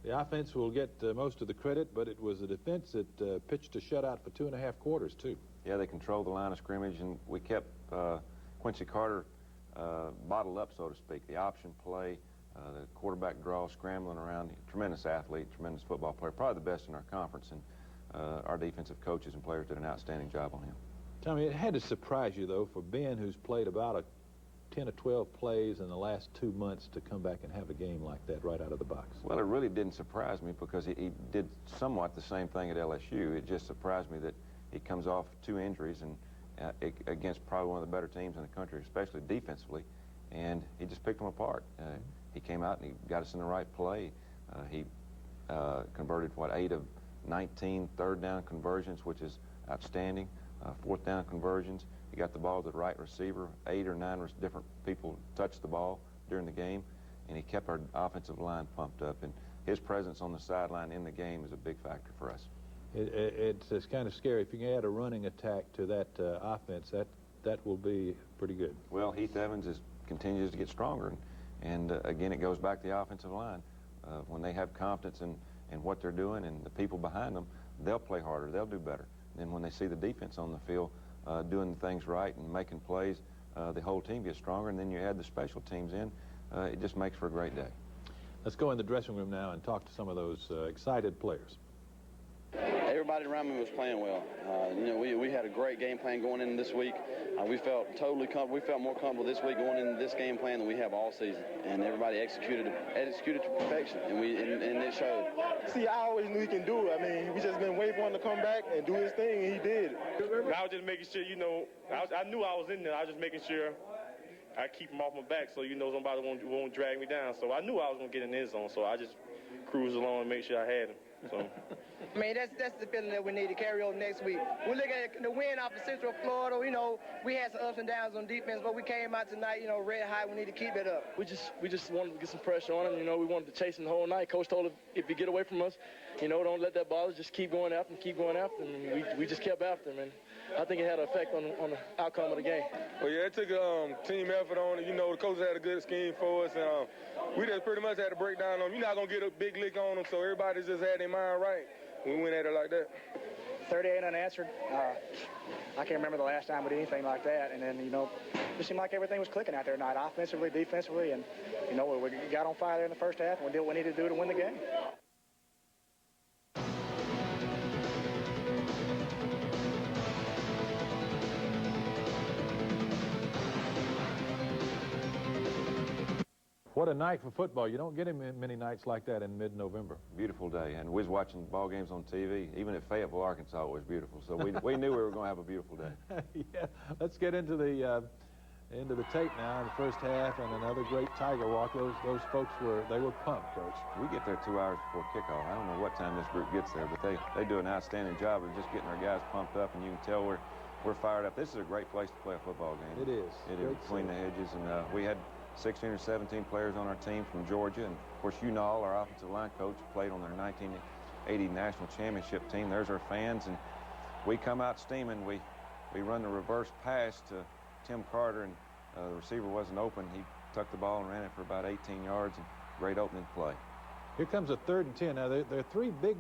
P: The offense will get most of the credit, but it was the defense that pitched a shutout for 2.5 quarters, too.
I: Yeah, they controlled the line of scrimmage, and we kept Quincy Carter bottled up, so to speak. The option play, the quarterback draw, scrambling around. Tremendous athlete, tremendous football player, probably the best in our conference, and our defensive coaches and players did an outstanding job on him.
P: Tommy, it had to surprise you, though, for Ben, who's played about 10 or 12 plays in the last 2 months, to come back and have a game like that right out of the box.
I: Well, it really didn't surprise me because he did somewhat the same thing at LSU. It just surprised me that he comes off 2 injuries and against probably one of the better teams in the country, especially defensively, and he just picked them apart. He came out and he got us in the right play. He converted, 8 of 19 third down conversions, which is outstanding. Fourth down conversions. He got the ball to the right receiver. 8 or 9 different people touched the ball during the game, and he kept our offensive line pumped up, and his presence on the sideline in the game is a big factor for us.
P: It's kind of scary. If you can add a running attack to that offense, that will be pretty good.
I: Well, Heath Evans continues to get stronger, and again, it goes back to the offensive line. When they have confidence in what they're doing and the people behind them, they'll play harder, they'll do better. And when they see the defense on the field doing things right and making plays, the whole team gets stronger, and then you add the special teams in, it just makes for a great day.
P: Let's go in the dressing room now and talk to some of those excited players.
H: Everybody around me was playing well. We had a great game plan going in this week. We felt totally comfortable. We felt more comfortable this week going into this game plan than we have all season. And everybody executed to perfection, and it showed.
S: See, I always knew he can do it. I mean, we just been waiting for him to come back and do his thing, and he did it.
U: I was just making sure, I knew I was in there. I was just making sure I keep him off my back so somebody won't drag me down. So I knew I was going to get in his zone, so I just cruised along and make sure I had him. So.
R: I mean, that's the feeling that we need to carry over next week. We're looking at the win off of Central Florida. We had some ups and downs on defense, but we came out tonight, red hot. We need to keep it up.
O: We just wanted to get some pressure on him. We wanted to chase him the whole night. Coach told him, if you get away from us, don't let that bother. Just keep going after him, and we just kept after him. And I think it had an effect on the outcome of the game.
U: Well, yeah, it took a team effort on it. The coach had a good scheme for us, and we just pretty much had to break down on them. You're not going to get a big lick on them, so everybody just had their mind right. We went at it like that.
M: 38 unanswered. I can't remember the last time we did anything like that. And then, it seemed like everything was clicking out there tonight, offensively, defensively. And, we got on fire there in the first half, and we did what we needed to do to win the game.
P: What a night for football. You don't get many nights like that in mid-November.
I: Beautiful day, and we was watching ball games on TV. Even at Fayetteville, Arkansas, it was beautiful. So we knew we were going to have a beautiful day.
P: Yeah, let's get into the tape now in the first half, and another great Tiger walk. Those folks were pumped, Coach.
I: We get there 2 hours before kickoff. I don't know what time this group gets there, but they do an outstanding job of just getting our guys pumped up, and you can tell we're we're fired up. This is a great place to play a football game.
D: It is.
I: It is between the hedges, and we had 16 or 17 players on our team from Georgia, and of course, Unal, our offensive line coach, played on their 1980 national championship team. There's our fans, and we come out steaming. We run the reverse pass to Tim Carter, and the receiver wasn't open. He tucked the ball and ran it for about 18 yards, and great opening play.
D: Here comes a 3rd and 10. Now, there are 3 big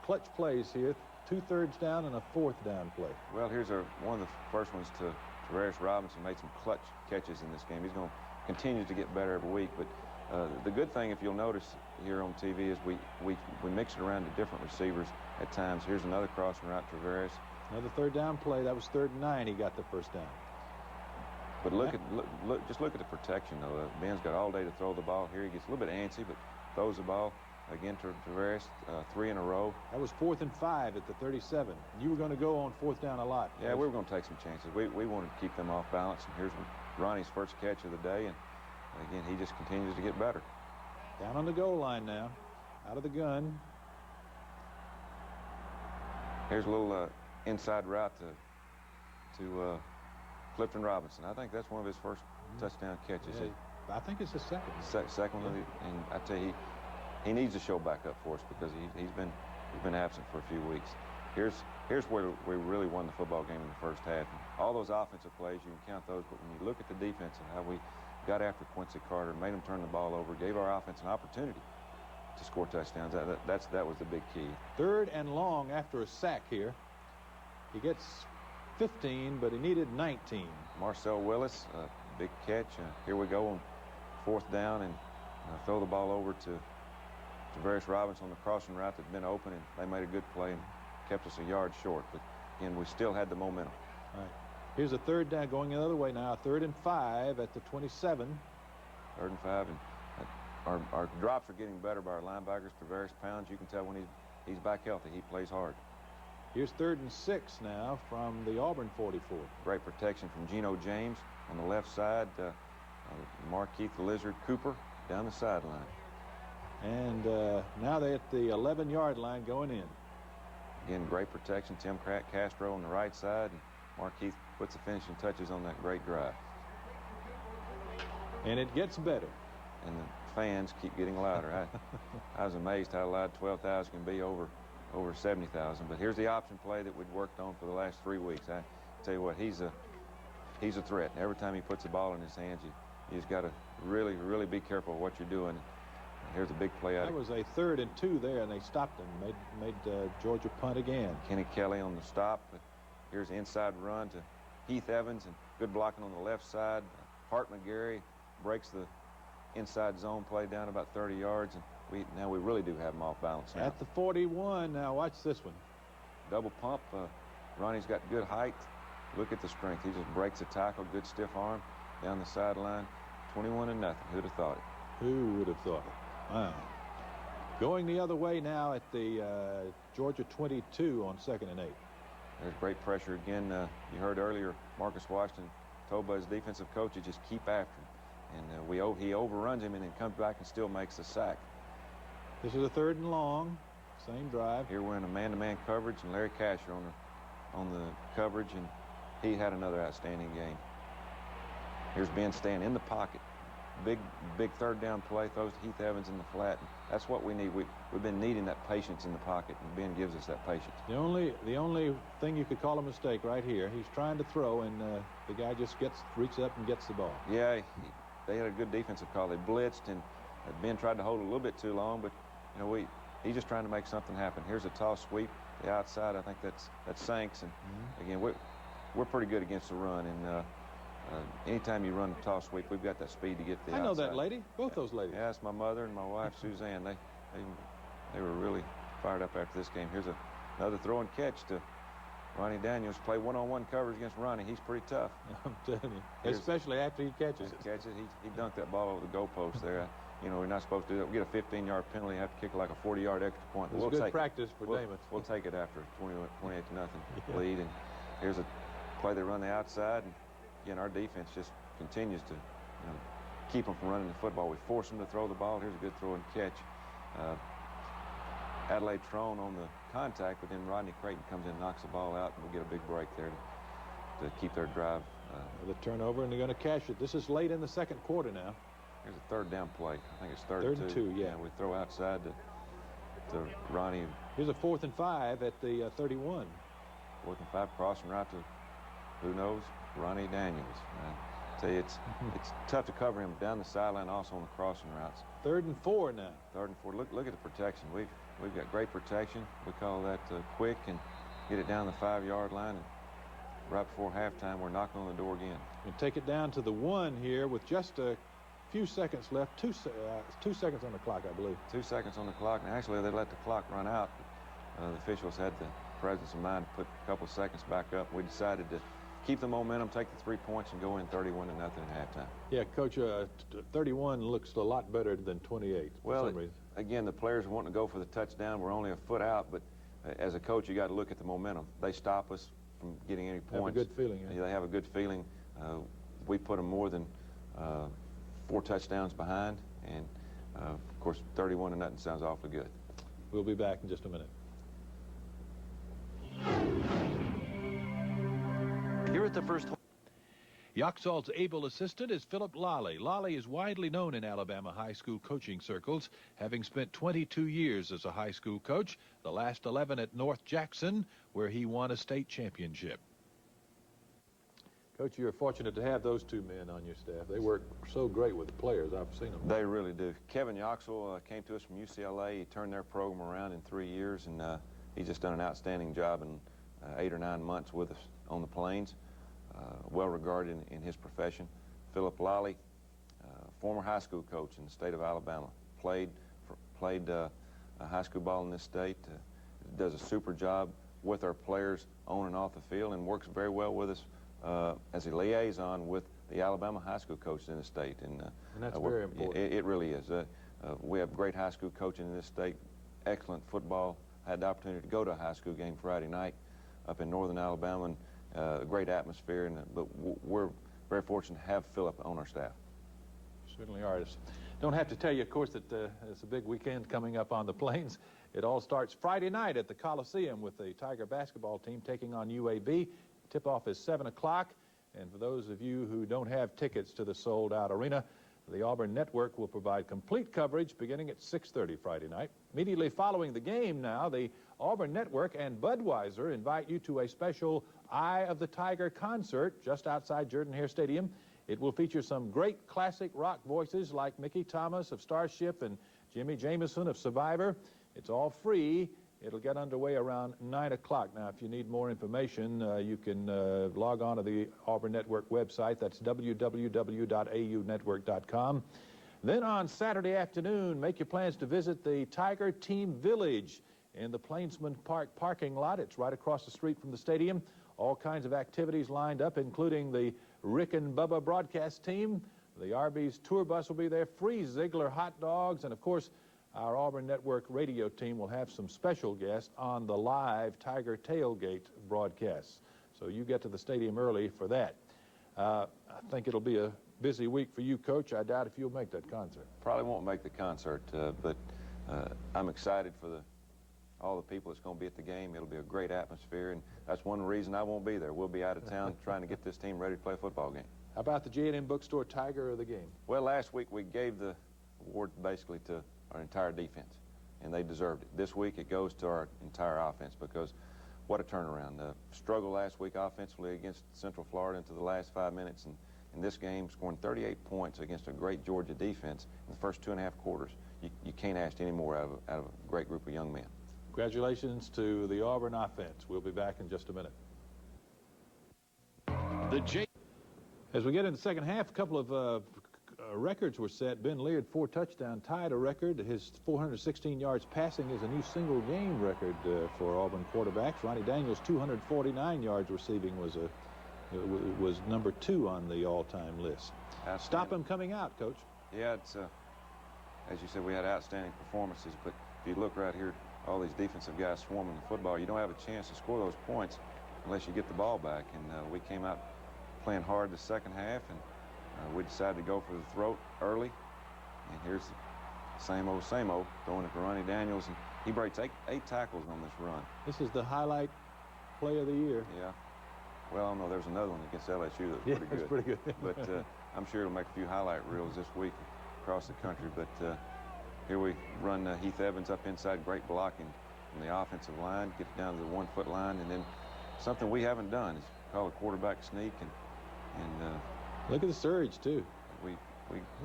D: clutch plays here, 2 thirds down and a 4th down play.
I: Well, here's one of the first ones to Tavares Robinson. Made some clutch catches in this game. He's going to continue to get better every week, but the good thing, if you'll notice here on TV, is we mix it around to different receivers at times. Here's another crossing route, Tavares.
D: Another 3rd down play. That was 3rd and 9. He got the 1st down.
I: But just look at the protection, though. Ben's got all day to throw the ball. Here he gets a little bit antsy, but throws the ball again to Tavares, 3 in a row.
D: That was 4th and 5 at the 37. You were going to go on 4th down a lot.
I: Yeah, we were going to take some chances. We wanted to keep them off balance, and here's Ronnie's first catch of the day, and again, he just continues to get better.
D: Down on the goal line now, out of the gun.
I: Here's a little inside route to Clifton Robinson. I think that's one of his first touchdown catches.
D: Yeah, I think it's his second.
I: Second one, and I tell you, he needs to show back up for us because he's been absent for a few weeks. Here's where we really won the football game in the first half. And all those offensive plays, you can count those, but when you look at the defense and how we got after Quincy Carter, made him turn the ball over, gave our offense an opportunity to score touchdowns, that was the big key.
D: 3rd and long after a sack here. He gets 15, but he needed 19.
I: Marcel Willis, big catch. Here we go on 4th down, and throw the ball over to Tavares Robinson on the crossing route that's been open, and they made a good play and kept us a yard short. But again, we still had the momentum.
D: All right. Here's a 3rd down going the other way now. 3rd and 5 at the 27.
I: 3rd and 5, and our drops are getting better by our linebackers. Tavares Pounds, you can tell when he's back healthy. He plays hard.
D: Here's 3rd and 6 now from the Auburn 44.
I: Great protection from Geno James on the left side. Markeith the Lizard Cooper down the sideline.
D: And now they're at the 11-yard line going in.
I: Again, great protection. Tim Castro on the right side. And Markeith puts the finishing touches on that great drive.
D: And it gets better.
I: And the fans keep getting louder. I was amazed how loud 12,000 can be over 70,000. But here's the option play that we'd worked on for the last 3 weeks. I tell you what, he's a threat. And every time he puts the ball in his hands, you just got to really, really be careful of what you're doing. Here's a big play out.
D: That was a 3rd and 2 there, and they stopped him. Made Georgia punt again.
I: Kenny Kelly on the stop. But here's the inside run to Heath Evans, and good blocking on the left side. Hart McGarry breaks the inside zone play down about 30 yards, and now we really do have them off balance now.
D: At the 41, now watch this one.
I: Double pump. Ronnie's got good height. Look at the strength. He just breaks a tackle, good stiff arm down the sideline. 21-0. Who'd have thought it?
D: Who would have thought it? Wow. Going the other way now at the Georgia 22 on 2nd and 8.
I: There's great pressure again. You heard earlier Marcus Washington told by his defensive coach to just keep after him. And he overruns him and then comes back and still makes the sack.
D: This is a 3rd and long. Same drive.
I: Here we're in a man-to-man coverage, and Larry Casher on the coverage, and he had another outstanding game. Here's Ben staying in the pocket. Big 3rd down play, throws to Heath Evans in the flat. That's what we need. We've been needing that patience in the pocket, and Ben gives us that patience.
D: The only thing you could call a mistake right here, he's trying to throw, and the guy just reaches up and gets the ball.
I: Yeah, they had a good defensive call. They blitzed, and Ben tried to hold it a little bit too long, but he's just trying to make something happen. Here's a toss sweep, the outside. I think that Sanks, and again we're pretty good against the run, and anytime you run a toss sweep, we've got that speed to get the outside.
D: I know that lady, both those ladies.
I: Yeah, it's my mother and my wife Suzanne. They were really fired up after this game. Here's another throw and catch to Ronnie Daniels. Play one-on-one coverage against Ronnie. He's pretty tough.
D: I'm telling you, especially after he catches it.
I: He dunked that ball over the goalpost there. We're not supposed to do that. We get a 15-yard penalty, have to kick like a 40-yard extra point.
D: It's good practice for Damon.
I: We'll take it after 28-0 lead. And here's a play they run the outside, and again, our defense just continues to keep them from running the football. We force them to throw the ball. Here's a good throw and catch. Adelaide Trone on the contact, but then Rodney Creighton comes in and knocks the ball out, and we get a big break there keep their drive.
P: The turnover, and they're going to cash it. This is late in the second quarter now.
I: Here's a third down play. I think it's third
P: and two. Yeah.
I: We throw outside to Ronnie.
P: Here's a 4th and 5 at the 31.
I: 4th and 5, crossing right to, who knows, Ronnie Daniels. I tell you, it's tough to cover him down the sideline, also on the crossing routes.
P: 3rd and 4 now.
I: 3rd and 4. Look at the protection. We've got great protection. We call that quick and get it down the 5-yard line. And right before halftime, we're knocking on the door again.
P: And take it down to the 1 here with just a few seconds left. 2 seconds on the clock, I believe.
I: 2 seconds on the clock. And actually, they let the clock run out. The officials had the presence of mind to put a couple of seconds back up. We decided to keep the momentum, take the 3 points, and go in 31-0 at halftime.
P: Yeah, Coach, 31 looks a lot better than 28 for some reason.
I: Again, the players wanting to go for the touchdown. We're only a foot out, but as a coach, you got to look at the momentum. They stop us from getting any points.
P: Have a good feeling.
I: They have a good feeling. We put them more than 4 touchdowns behind, and of course, 31-0 sounds awfully good.
P: We'll be back in just a minute.
F: Here at the first.
P: Yoxall's able assistant is Philip Lally. Lally is widely known in Alabama high school coaching circles, having spent 22 years as a high school coach, the last 11 at North Jackson, where he won a state championship. Coach, you're fortunate to have those 2 men on your staff. They work so great with the players. I've seen them.
I: They really do. Kevin Yoxall came to us from UCLA. He turned their program around in 3 years, and he's just done an outstanding job in 8 or 9 months with us on the Plains. Well regarded in his profession. Philip Lally, former high school coach in the state of Alabama, played high school ball in this state, does a super job with our players on and off the field, and works very well with us as a liaison with the Alabama high school coaches in the state. And
P: that's very important.
I: It really is. We have great high school coaching in this state, excellent football. I had the opportunity to go to a high school game Friday night up in northern Alabama, and a great atmosphere, but we're very fortunate to have Philip on our staff.
P: Certainly are. Don't have to tell you, of course, that it's a big weekend coming up on the Plains. It all starts Friday night at the Coliseum with the Tiger basketball team taking on UAB. Tip-off is 7 o'clock, and for those of you who don't have tickets to the sold-out arena, the Auburn Network will provide complete coverage beginning at 6:30 Friday night. Immediately following the game now, the Auburn Network and Budweiser invite you to a special Eye of the Tiger concert just outside Jordan-Hare Stadium. It will feature some great classic rock voices like Mickey Thomas of Starship and Jimmy Jameson of Survivor. It's all free. It'll get underway around 9 o'clock. Now, if you need more information, you can log on to the Auburn Network website. That's www.aunetwork.com. Then on Saturday afternoon, make your plans to visit the Tiger Team Village in the Plainsman Park parking lot. It's right across the street from the stadium. All kinds of activities lined up, including the Rick and Bubba broadcast team. The Arby's tour bus will be there, free Ziegler hot dogs, and of course, our Auburn Network radio team will have some special guests on the live Tiger Tailgate broadcasts. So you get to the stadium early for that. I think it'll be a busy week for you, Coach. I doubt if you'll make that concert.
I: Probably won't make the concert, but I'm excited for all the people that's going to be at the game. It'll be a great atmosphere, and that's one reason I won't be there. We'll be out of town trying to get this team ready to play a football game.
P: How about the J&M Bookstore Tiger of the game?
I: Well, last week we gave the award basically to our entire defense, and they deserved it. This week it goes to our entire offense because what a turnaround. Struggle last week offensively against Central Florida into the last 5 minutes, and in this game scoring 38 points against a great Georgia defense in the first 2.5 quarters. You can't ask any more out of a great group of young men.
P: Congratulations to the Auburn offense. We'll be back in just a minute. As we get in the second half, a couple of records were set. Ben Leard, 4 touchdowns, tied a record. His 416 yards passing is a new single-game record for Auburn quarterbacks. Ronnie Daniels, 249 yards receiving was number 2 on the all-time list. Stop him coming out, Coach.
I: Yeah, it's as you said, we had outstanding performances, but if you look right here, all these defensive guys swarming the football, you don't have a chance to score those points unless you get the ball back. And we came out playing hard the second half, and we decided to go for the throat early. And here's the same old, throwing it to Ronnie Daniels, and he breaks eight tackles on this run.
P: This is the highlight play of the year.
I: Yeah. Well, I don't know. There's another one against LSU that's
D: Yeah,
I: pretty good.
D: it's pretty good.
I: But I'm sure it'll make a few highlight reels this week across the country. But here we run Heath Evans up inside, great blocking from the offensive line, get it down to the 1 foot line, and then something we haven't done is call a quarterback sneak and
D: look at the surge too.
I: We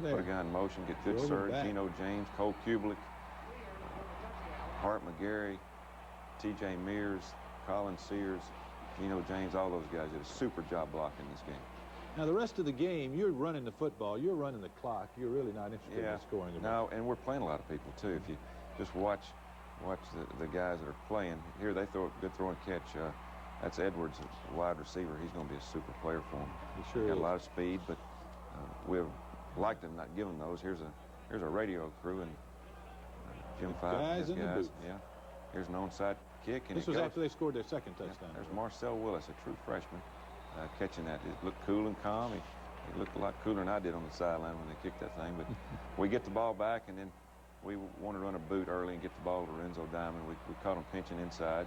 I: put a guy in motion, get good surge. Geno James, Cole Kubelik, Hart McGarry, T.J. Mears, Colin Sears, Geno James, all those guys did a super job blocking this game.
D: Now, the rest of the game, you're running the football, you're running the clock, you're really not interested in scoring the ball.
I: No, and we're playing a lot of people, too. If you just watch the guys that are playing, here they throw a good throw and catch. That's Edwards, a wide receiver. He's going to be a super player for him.
D: He sure
I: He's got
D: is.
I: a lot of speed, but we've liked him not giving those. Here's a radio crew, and Jim Five.
D: Guys in the booth.
I: Yeah. Here's an onside kick. And
D: this was after they scored their second touchdown.
I: There's Marcel Willis, a true freshman, catching that. He looked cool and calm. He looked a lot cooler than I did on the sideline when they kicked that thing. But we get the ball back, and then we want to run a boot early and get the ball to Renzo Diamond. We caught him pinching inside.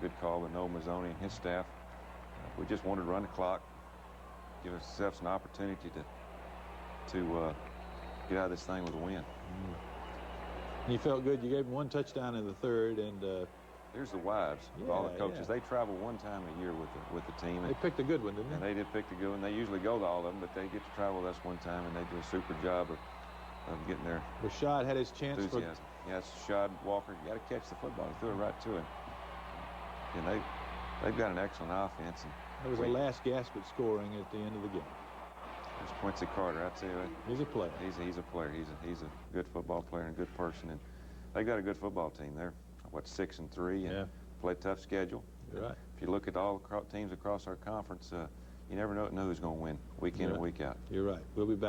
I: Good call with Noah Mazzoni and his staff. We just wanted to run the clock, give ourselves an opportunity to get out of this thing with a win.
D: And you felt good. You gave them 1 touchdown in the third, and
I: here's the wives of all the coaches. They travel 1 time a year with the team.
D: They picked a good one, didn't they?
I: And they did pick the good one. They usually go to all of them, but they get to travel with us 1 time, and they do a super job of getting there.
D: Rashad had his chance
I: enthusiasm. Yes, Rashad Walker. You got to catch the football. He threw it right to him. And they've got an excellent offense. And
D: that was the last gasp at scoring at the end of the game.
I: There's Quincy Carter. I tell you what,
D: he's a player.
I: He's a player. He's a good football player and a good person. And they got a good football team. They're 6-3 and play a tough schedule.
D: You're right.
I: If you look at all the teams across our conference, you never know who's going to win week in and week out.
D: You're right. We'll be back.